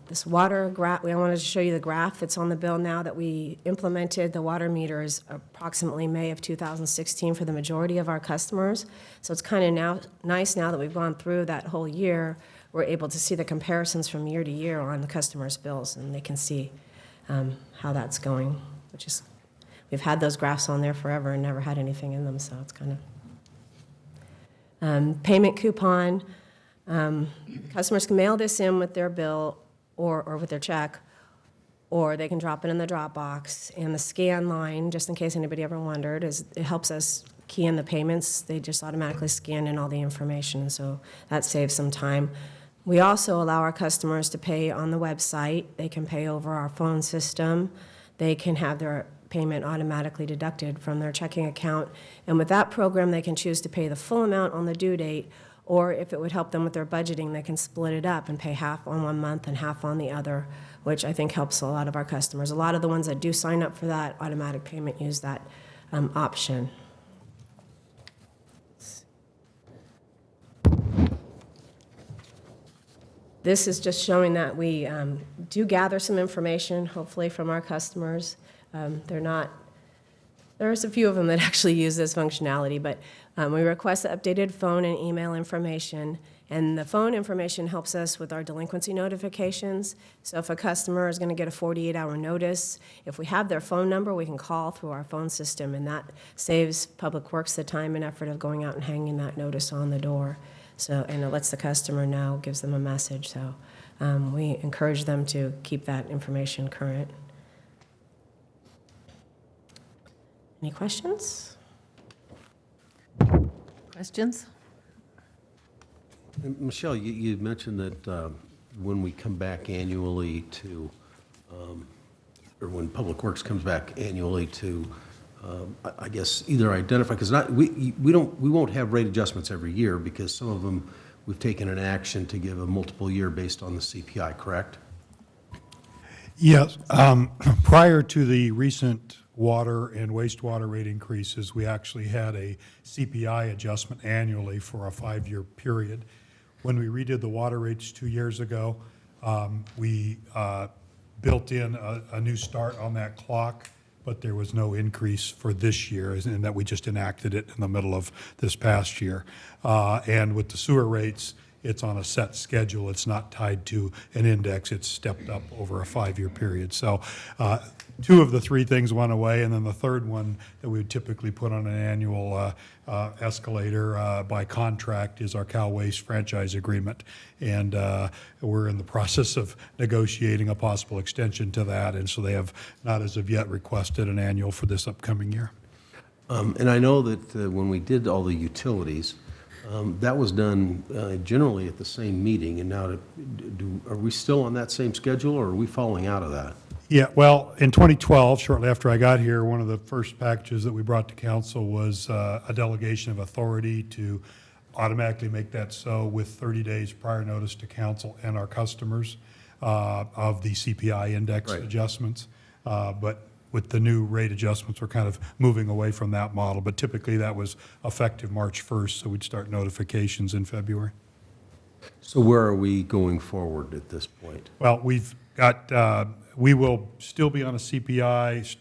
This water graph, I wanted to show you the graph that's on the bill now that we implemented the water meters approximately May of 2016 for the majority of our customers. So it's kind of nice now that we've gone through that whole year, we're able to see the comparisons from year to year on the customers' bills, and they can see how that's going, which is, we've had those graphs on there forever and never had anything in them, so it's kind of. Payment coupon. Customers can mail this in with their bill or with their check, or they can drop it in the Dropbox. And the scan line, just in case anybody ever wondered, it helps us key in the payments. They just automatically scan in all the information, so that saves some time. We also allow our customers to pay on the website. They can pay over our phone system. They can have their payment automatically deducted from their checking account. And with that program, they can choose to pay the full amount on the due date, or if it would help them with their budgeting, they can split it up and pay half on one month and half on the other, which I think helps a lot of our customers. A lot of the ones that do sign up for that automatic payment use that option. This is just showing that we do gather some information, hopefully, from our customers. There's a few of them that actually use this functionality, but we request the updated phone and email information, and the phone information helps us with our delinquency notifications. So if a customer is going to get a 48-hour notice, if we have their phone number, we can call through our phone system, and that saves Public Works the time and effort of going out and hanging that notice on the door. So, and it lets the customer know, gives them a message. So we encourage them to keep that information current. Any questions? Questions? Michelle, you mentioned that when we come back annually to, or when Public Works comes back annually to, I guess, either identify, because we won't have rate adjustments every year because some of them we've taken an action to give a multiple year based on the CPI, correct? Yes. Prior to the recent water and wastewater rate increases, we actually had a CPI adjustment annually for a 5-year period. When we redid the water rates 2 years ago, we built in a new start on that clock, but there was no increase for this year, and that we just enacted it in the middle of this past year. And with the sewer rates, it's on a set schedule. It's not tied to an index. It's stepped up over a 5-year period. So 2 of the 3 things went away, and then the third one that we would typically put on an annual escalator by contract is our Cal Waste franchise agreement. And we're in the process of negotiating a possible extension to that, and so they have not as of yet requested an annual for this upcoming year. And I know that when we did all the utilities, that was done generally at the same meeting, and now are we still on that same schedule, or are we falling out of that? Yeah, well, in 2012, shortly after I got here, one of the first packages that we brought to council was a delegation of authority to automatically make that so with 30 days prior notice to council and our customers of the CPI index adjustments. But with the new rate adjustments, we're kind of moving away from that model. But typically, that was effective March 1st, so we'd start notifications in February. So where are we going forward at this point? Well, we've got, we will still be on a CPI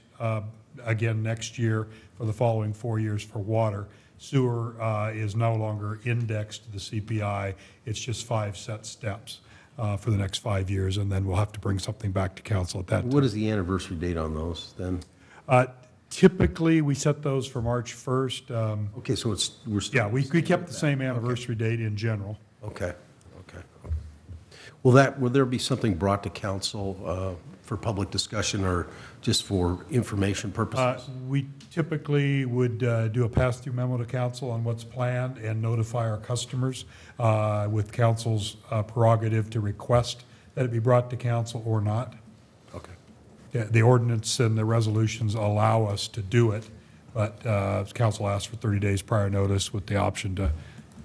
again next year for the following 4 years for water. Sewer is no longer indexed to the CPI. It's just 5 set steps for the next 5 years, and then we'll have to bring something back to council at that time. What is the anniversary date on those then? Typically, we set those for March 1st. Okay, so we're still. Yeah, we kept the same anniversary date in general. Okay. Will there be something brought to council for public discussion or just for information purposes? We typically would do a pass-through memo to council on what's planned and notify our customers with council's prerogative to request that it be brought to council or not. Okay. The ordinance and the resolutions allow us to do it, but council asked for 30 days prior notice with the option to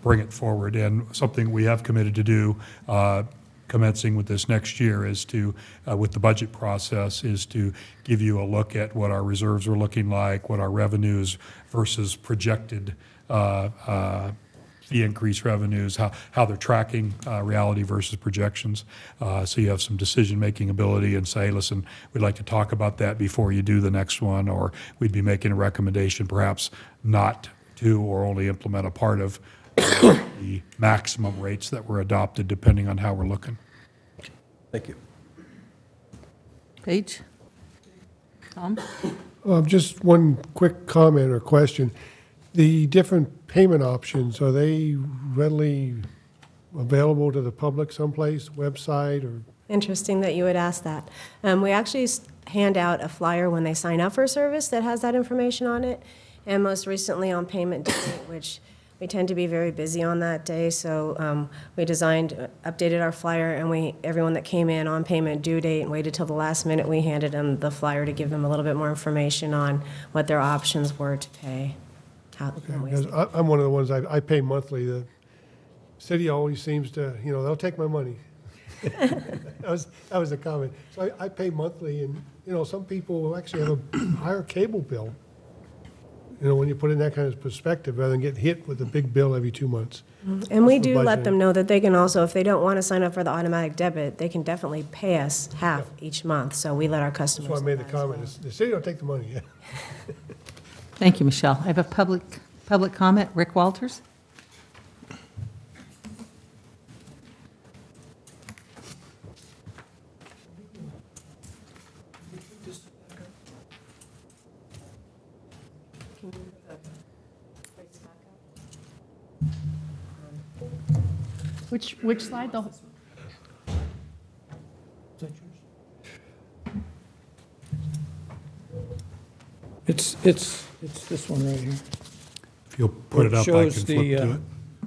bring it forward. And something we have committed to do commencing with this next year is to, with the budget process, is to give you a look at what our reserves are looking like, what our revenues versus projected fee increase revenues, how they're tracking reality versus projections. So you have some decision-making ability and say, listen, we'd like to talk about that before you do the next one, or we'd be making a recommendation perhaps not to or only implement a part of the maximum rates that were adopted depending on how we're looking. Thank you. Paige? Tom? Just one quick comment or question. The different payment options, are they readily available to the public someplace, website or? Interesting that you would ask that. We actually hand out a flyer when they sign up for a service that has that information on it, and most recently on payment date, which we tend to be very busy on that day, so we updated our flyer, and everyone that came in on payment due date and waited till the last minute, we handed them the flyer to give them a little bit more information on what their options were to pay. Because I'm one of the ones, I pay monthly. The city always seems to, they'll take my money. That was the comment. So I pay monthly, and, some people actually have a higher cable bill. When you put in that kind of perspective, rather than get hit with a big bill every 2 months. And we do let them know that they can also, if they don't want to sign up for the automatic debit, they can definitely pay us half each month. So we let our customers That's why I made the know that as comment. The city don't take the money. Thank you, Michelle. I have a public comment. Rick Walters? Which slide? It's this one right here. If you'll put it up, I can flip to it.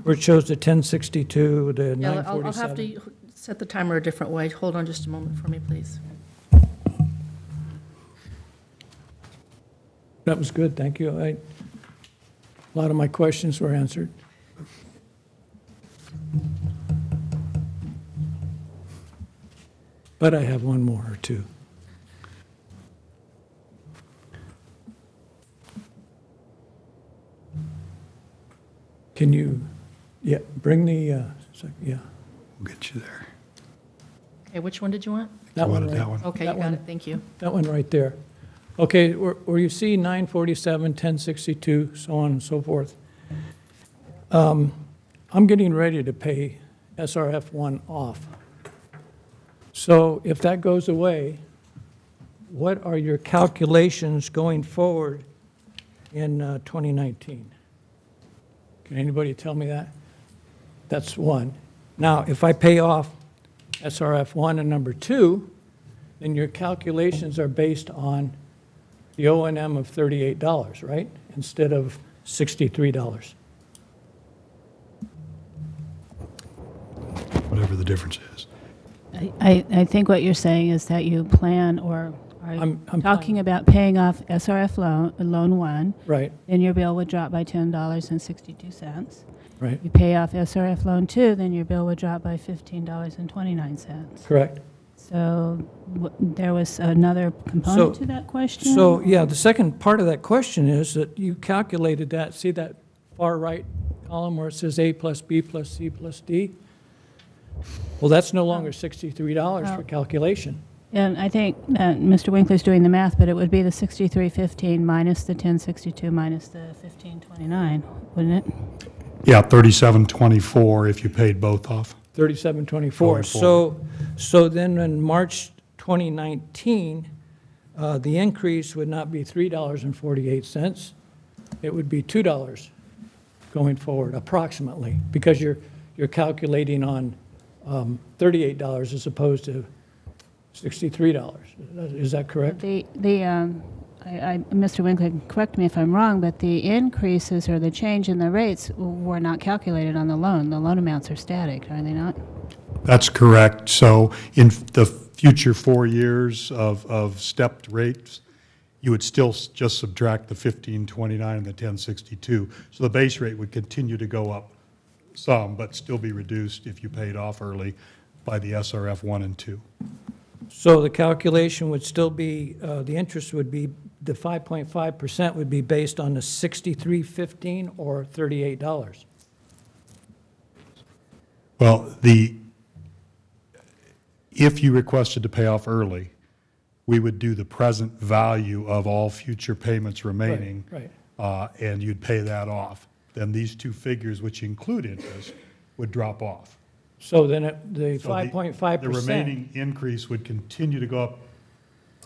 Where it shows the 1062, the Yeah, 947. I'll have to set the timer a different way. Hold on just a moment for me, please. That was good, thank you. A lot of my questions were answered. But I have one more or two. Can you, bring the, yeah. We'll get you there. Okay, which one did you want? That one, that one. Okay, That you got one. it, thank you. That one right there. Okay, where you see 947, 1062, so on and so forth. I'm getting ready to pay SRF 1 off. So if that goes away, what are your calculations going forward in 2019? Can anybody tell me that? That's one. Now, if I pay off SRF 1 and number 2, then your calculations are based on the O&M of $38, right? Instead of $63. Whatever the difference is. I think what you're saying is that you plan or are I'm talking about paying off SRF loan 1. Right. Then your bill would drop by $10.62. Right. You pay off SRF loan 2, then your bill would drop by $15.29. Correct. So there was another component to that question? So, yeah, the second part of that question is that you calculated that, see that far right column where it says A plus B plus C plus D? Well, that's no longer $63 for calculation. And I think that Mr. Winkler's doing the math, but it would be the 6315 minus the 1062 minus the 1529, wouldn't it? Yeah, 3724 if you paid both off. 3724. So then in March 2019, the increase would not be $3.48. It would be $2 going forward, approximately, because you're calculating on $38 as opposed to $63. Is that correct? Mr. Winkler, correct me if I'm wrong, but the increases or the change in the rates were not calculated on the loan. The loan amounts are static, are they not? That's correct. So in the future 4 years of stepped rates, you would still just subtract the 1529 and the 1062. So the base rate would continue to go up some, but still be reduced if you paid off early by the SRF 1 and 2. So the calculation would still be, the interest would be, the 5.5% would be based on the $63.15 or $38? Well, if you requested to pay off early, we would do the present value of all future payments remaining. Right. And you'd pay that off. Then these two figures, which include interest, would drop off. So then the So 5.5%. The remaining increase would continue to go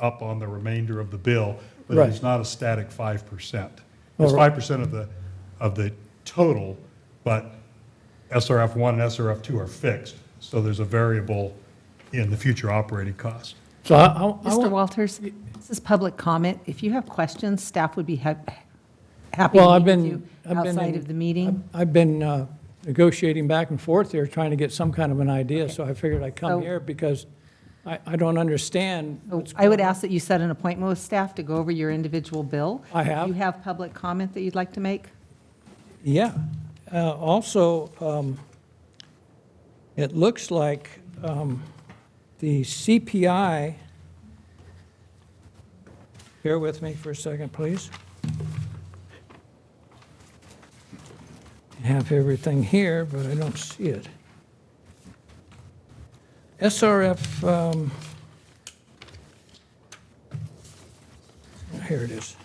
up on the remainder of the bill, but Right. it's not a static 5%. Oh, It's right. 5% of the total, but SRF 1 and SRF 2 are fixed, so there's a variable in the future operating cost. So Mr. Walters, this is public comment. If you have questions, staff would be happy Well, to I've meet with been, you I've been outside in- of the meeting. I've been negotiating back and forth here, trying to get some kind of an idea, so I figured I'd come So- here because I don't understand. what's I would going on. ask that you set an appointment with staff to go over your individual bill. I have. Do you have public comment that you'd like to make? Yeah. Also, it looks like the CPI, bear with me for a second, please. I have everything here, but I don't see it. SRF, here it is.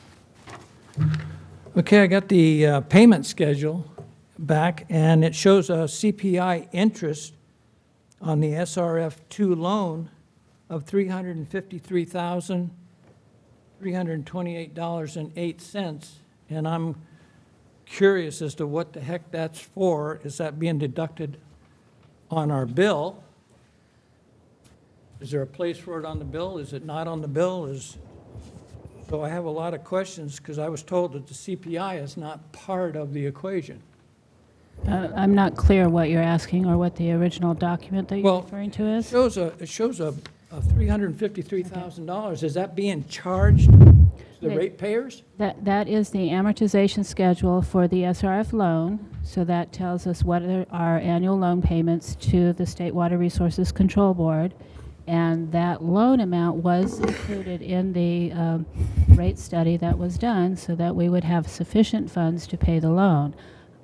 Okay, I got the payment schedule back, and it shows a CPI interest on the SRF 2 loan of $353,328.08, and I'm curious as to what the heck that's for. Is that being deducted on our bill? Is there a place for it on the bill? Is it not on the bill? So I have a lot of questions because I was told that the CPI is not part of the equation. I'm not clear what you're asking or what the original document that you're Well, referring to is. It shows a $353,000. Is that being charged to the Okay. ratepayers? That is the amortization schedule for the SRF loan. So that tells us what are our annual loan payments to the State Water Resources Control Board. And that loan amount was included in the rate study that was done so that we would have sufficient funds to pay the loan.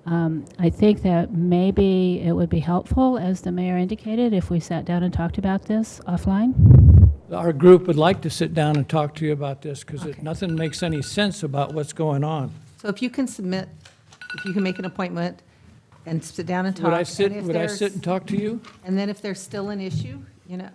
I think that maybe it would be helpful, as the mayor indicated, if we sat down and talked about this offline. Our group would like to sit down and talk to you about this because nothing makes any sense about what's going on. So if you can submit, if you can make an appointment and sit down and talk. Would I and sit, if would I there's- sit and talk to you? And then if there's still an issue,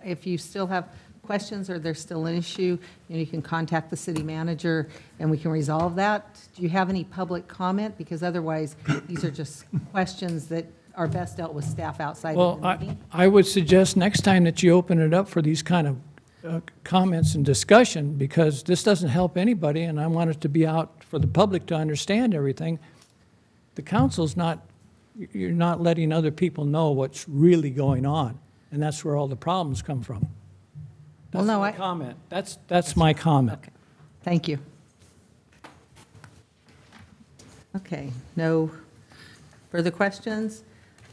if you still have questions or there's still an issue, you can contact the city manager and we can resolve that. Do you have any public comment? Because otherwise, these are just questions that are best dealt with staff outside of the Well, meeting. I would suggest next time that you open it up for these kind of comments and discussion, because this doesn't help anybody, and I want it to be out for the public to understand everything. The council's not, you're not letting other people know what's really going on, and that's where all the problems come from. Well, That's no, my comment. That's my comment. Thank you. Okay, no further questions?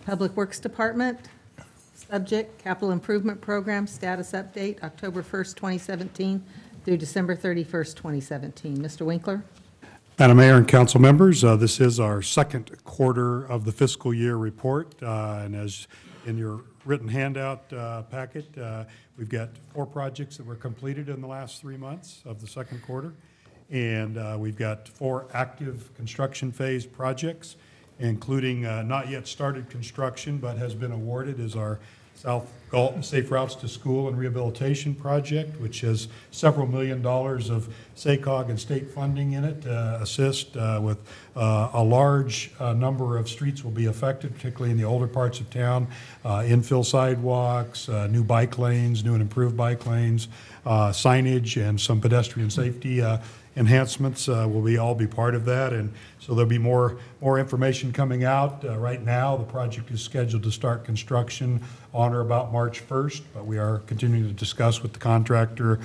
Public Works Department, Subject, Capital Improvement Program Status Update, October 1st, 2017 through December 31st, 2017. Mr. Winkler? Madam Mayor and council members, this is our second quarter of the fiscal year report. And as in your written handout packet, we've got 4 projects that were completed in the last 3 months of the second quarter. And we've got 4 active construction phase projects, including not yet started construction, but has been awarded as our South Galt Safe Routes to School and Rehabilitation Project, which has several $1 million of SACOG and state funding in it to assist with a large number of streets will be affected, particularly in the older parts of town, infill sidewalks, new bike lanes, new and improved bike lanes, signage, and some pedestrian safety enhancements will all be part of that, and so there'll be more information coming out. Right now, the project is scheduled to start construction on or about March 1st, but we are continuing to discuss with the contractor.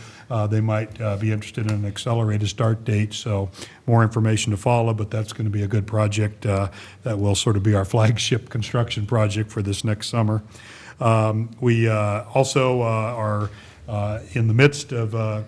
They might be interested in an accelerated start date, so more information to follow, but that's going to be a good project that will sort of be our flagship construction project for this next summer. We also are in the midst of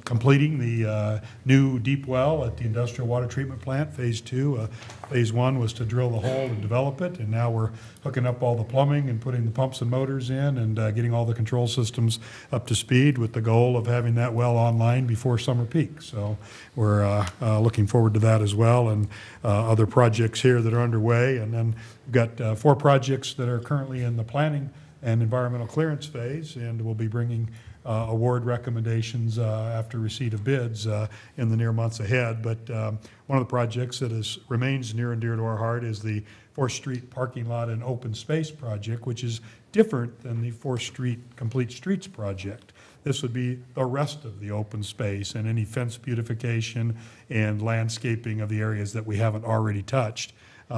completing the new deep well at the industrial water treatment plant, phase 2. Phase 1 was to drill the hole and develop it, and now we're hooking up all the plumbing and putting the pumps and motors in and getting all the control systems up to speed with the goal of having that well online before summer peak. So we're looking forward to that as well, and other projects here that are underway. And then we've got 4 projects that are currently in the planning and environmental clearance phase, and we'll be bringing award recommendations after receipt of bids in the near months ahead. But one of the projects that remains near and dear to our heart is the 4th Street Parking Lot and Open Space Project, which is different than the 4th Street Complete Streets Project. This would be the rest of the open space and any fence beautification and landscaping of the areas that we haven't already touched.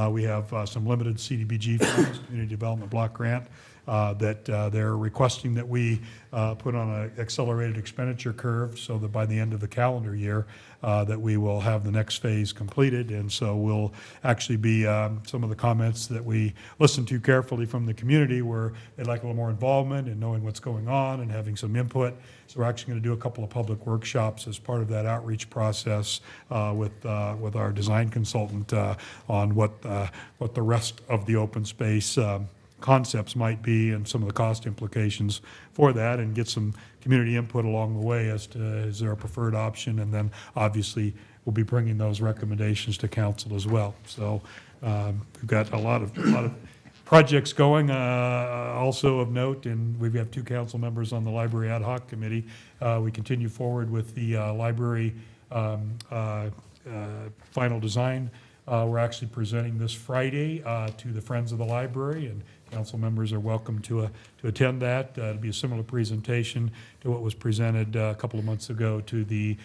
We have some limited CDBG funds, Community Development Block Grant, that they're requesting that we put on an accelerated expenditure curve so that by the end of the calendar year that we will have the next phase completed. And so will actually be some of the comments that we listened to carefully from the community where they'd like a little more involvement in knowing what's going on and having some input. So we're actually going to do a couple of public workshops as part of that outreach process with our design consultant on what the rest of the open space concepts might be and some of the cost implications for that, and get some community input along the way as to is there a preferred option, and then obviously we'll be bringing those recommendations to council as well. So we've got a lot of projects going. Also of note, and we have 2 council members on the Library Ad Hoc Committee. We continue forward with the library final design. We're actually presenting this Friday to the Friends of the Library, and council members are welcome to attend that. It'll be a similar presentation to what was presented a couple of months ago to the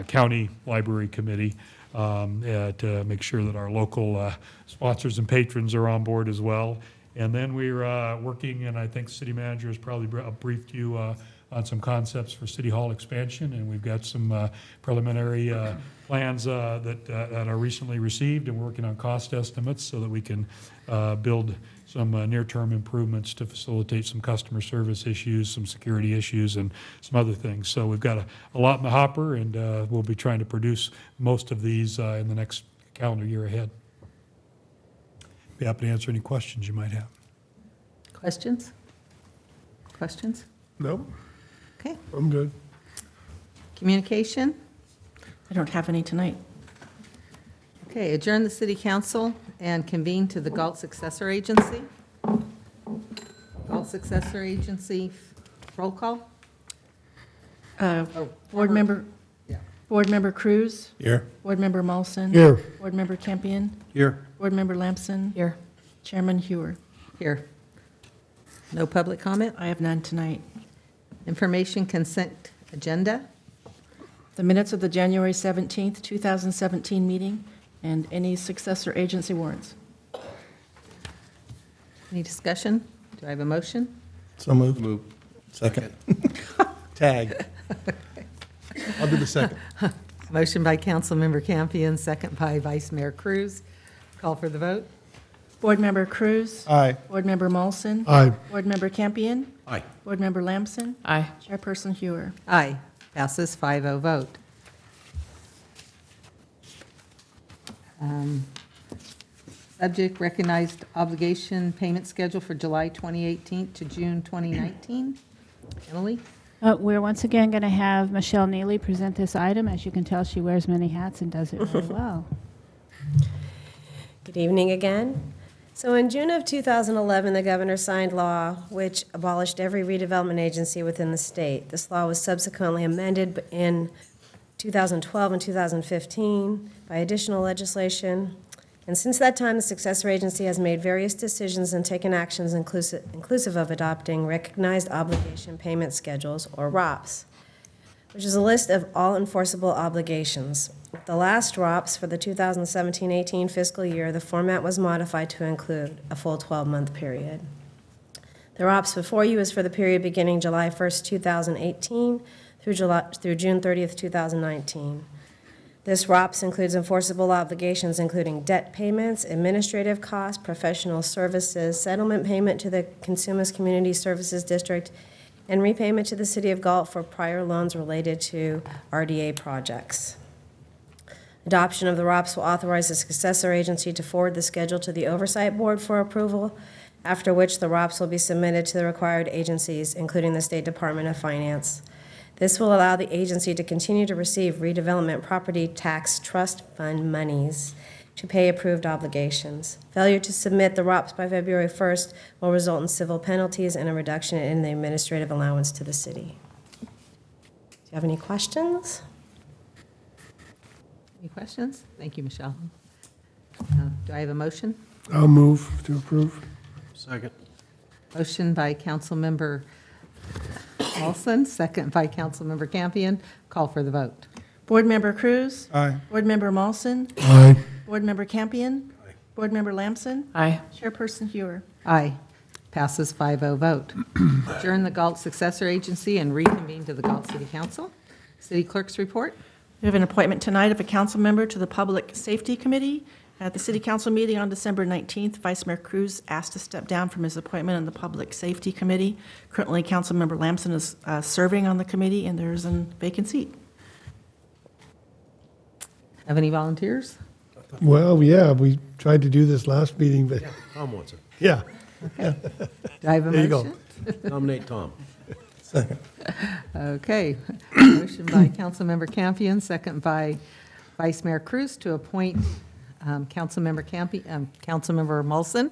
County Library Committee to make sure that our local sponsors and patrons are on board as well. And then we're working, and I think the city manager has probably briefed you on some concepts for City Hall expansion, and we've got some preliminary plans that are recently received, and we're working on cost estimates so that we can build some near-term improvements to facilitate some customer service issues, some security issues, and some other things. So we've got a lot in the hopper, and we'll be trying to produce most of these in the next calendar year ahead. Be happy to answer any questions you might have. Questions? Questions? No, Okay. I'm good. Communication? I don't have any tonight. Okay, adjourn the city council and convene to the Galt Successor Agency. Galt Successor Agency, roll call? Board member, Board member Cruz. Here. Board member Molson. Here. Board member Campion. Here. Board member Lamson. Here. Chairman Hewer. Here. No public comment? I have none tonight. Information consent agenda? The minutes of the January 17th, 2017 meeting and any successor agency warrants. Any discussion? Do I have a motion? So moved. Second. Tag. I'll do the second. Motion by Councilmember Campion, second by Vice Mayor Cruz. Call for the vote. Board Member Cruz. Aye. Board Member Molson. Aye. Board Member Campion. Aye. Board Member Lamson. Aye. Chairperson Hewer. Aye. Passes 5-0 vote. Subject, recognized obligation payment schedule for July 2018 to June 2019. Emily? We're once again going to have Michelle Neely present this item. As you can tell, she wears many hats and does it very well. Good evening again. So in June of 2011, the governor signed law which abolished every redevelopment agency within the state. This law was subsequently amended in 2012 and 2015 by additional legislation. And since that time, the successor agency has made various decisions and taken actions inclusive of adopting recognized obligation payment schedules, or ROPS, which is a list of all enforceable obligations. With the last ROPS for the 2017-18 fiscal year, the format was modified to include a full 12-month period. The ROPS before you is for the period beginning July 1st, 2018 through June 30th, 2019. This ROPS includes enforceable obligations including debt payments, administrative costs, professional services, settlement payment to the Consumers Community Services District, and repayment to the City of Galt for prior loans related to RDA projects. Adoption of the ROPS will authorize the successor agency to forward the schedule to the Oversight Board for approval, after which the ROPS will be submitted to the required agencies, including the State Department of Finance. This will allow the agency to continue to receive redevelopment property tax trust fund monies to pay approved obligations. Failure to submit the ROPS by February 1st will result in civil penalties and a reduction in the administrative allowance to the city. Do you have any questions? Any questions? Thank you, Michelle. Do I have a motion? I'll move to approve. Second. Motion by Councilmember Olson, second by Councilmember Campion. Call for the vote. Board Member Cruz. Aye. Board Member Molson. Aye. Board Member Campion. Board Member Lamson. Aye. Chairperson Hewer. Aye. Passes 5-0 vote. Adjourn the Galt successor agency and reconvene to the Galt City Council. City Clerk's report. We have an appointment tonight of a council member to the Public Safety Committee. At the City Council meeting on December 19th, Vice Mayor Cruz asked to step down from his appointment on the Public Safety Committee. Currently, Councilmember Lamson is serving on the committee, and there is a vacant seat. Have any volunteers? Well, yeah, we tried to do this last meeting, but, Tom wants it. yeah. Do I have a There you go. motion? Nominate Tom. Second. Okay. Motion by Councilmember Campion, second by Vice Mayor Cruz to appoint Councilmember Molson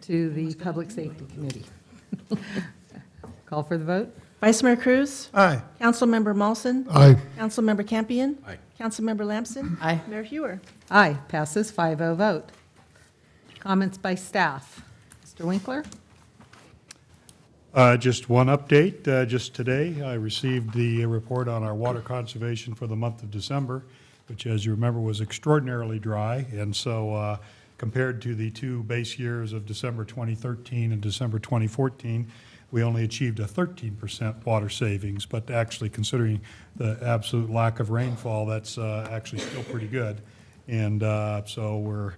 to the Public Safety Committee. Call for the vote. Vice Mayor Cruz. Aye. Councilmember Molson. Aye. Councilmember Campion. Aye. Councilmember Lamson. Aye. Mayor Hewer. Aye. Passes 5-0 vote. Comments by staff. Mr. Winkler? Just one update. Just today, I received the report on our water conservation for the month of December, which, as you remember, was extraordinarily dry. And so compared to the two base years of December 2013 and December 2014, we only achieved a 13% water savings. But actually, considering the absolute lack of rainfall, that's actually still pretty good. And so we're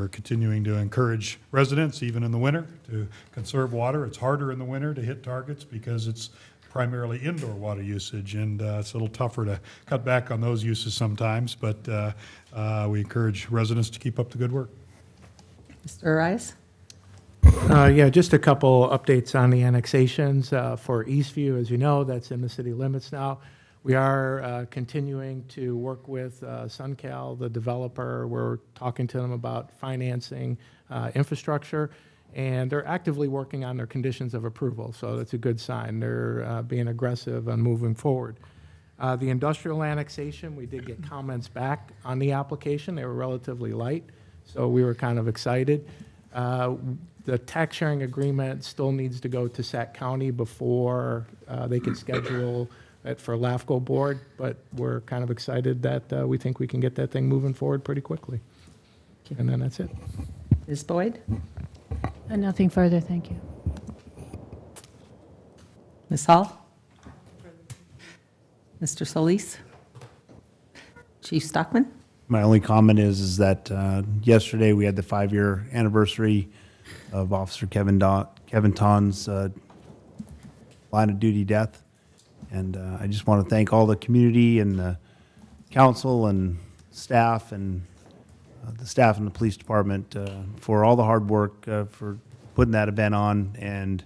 continuing to encourage residents, even in the winter, to conserve water. It's harder in the winter to hit targets because it's primarily indoor water usage, and it's a little tougher to cut back on those uses sometimes, but we encourage residents to keep up the good work. Mr. Arias? Yeah, just a couple updates on the annexations. For Eastview, as you know, that's in the city limits now. We are continuing to work with SunCal, the developer. We're talking to them about financing infrastructure, and they're actively working on their conditions of approval, so that's a good sign. They're being aggressive and moving forward. The industrial annexation, we did get comments back on the application. They were relatively light, so we were kind of excited. The tax sharing agreement still needs to go to Sac County before they can schedule it for LAFCO board, but we're kind of excited that we think we can get that thing moving forward pretty quickly. And then that's it. Ms. Boyd? Nothing further, thank you. Ms. Hall? Mr. Solis? Chief Stockman? My only comment is that yesterday we had the 5-year anniversary of Officer Kevin Ton's line of duty death. And I just want to thank all the community and the council and staff and the staff in the police department for all the hard work for putting that event on. And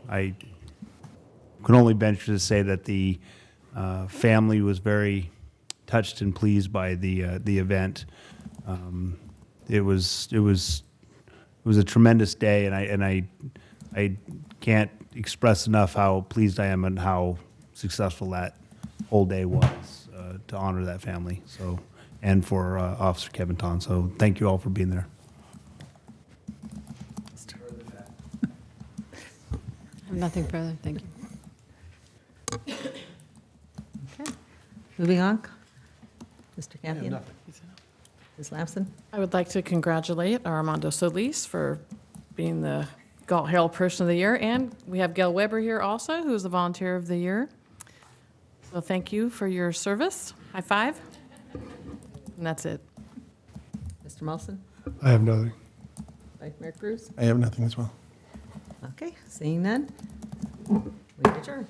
I can only venture to say that the family was very touched and pleased by the event. It was a tremendous day, and I can't express enough how pleased I am and how successful that whole day was to honor that family. So, and for Officer Kevin Ton. So, thank you all for being there. I have nothing further, thank you. Okay. Moving on. Mr. Campion. Ms. Lamson. I would like to congratulate Armando Solis for being the Galt Herald Person of the Year, and we have Gail Weber here also, who is the Volunteer of the Year. So thank you for your service. High five. And that's it. Mr. Molson. I have nothing. Vice Mayor Cruz. I have nothing as well. Okay, seeing none, we adjourn.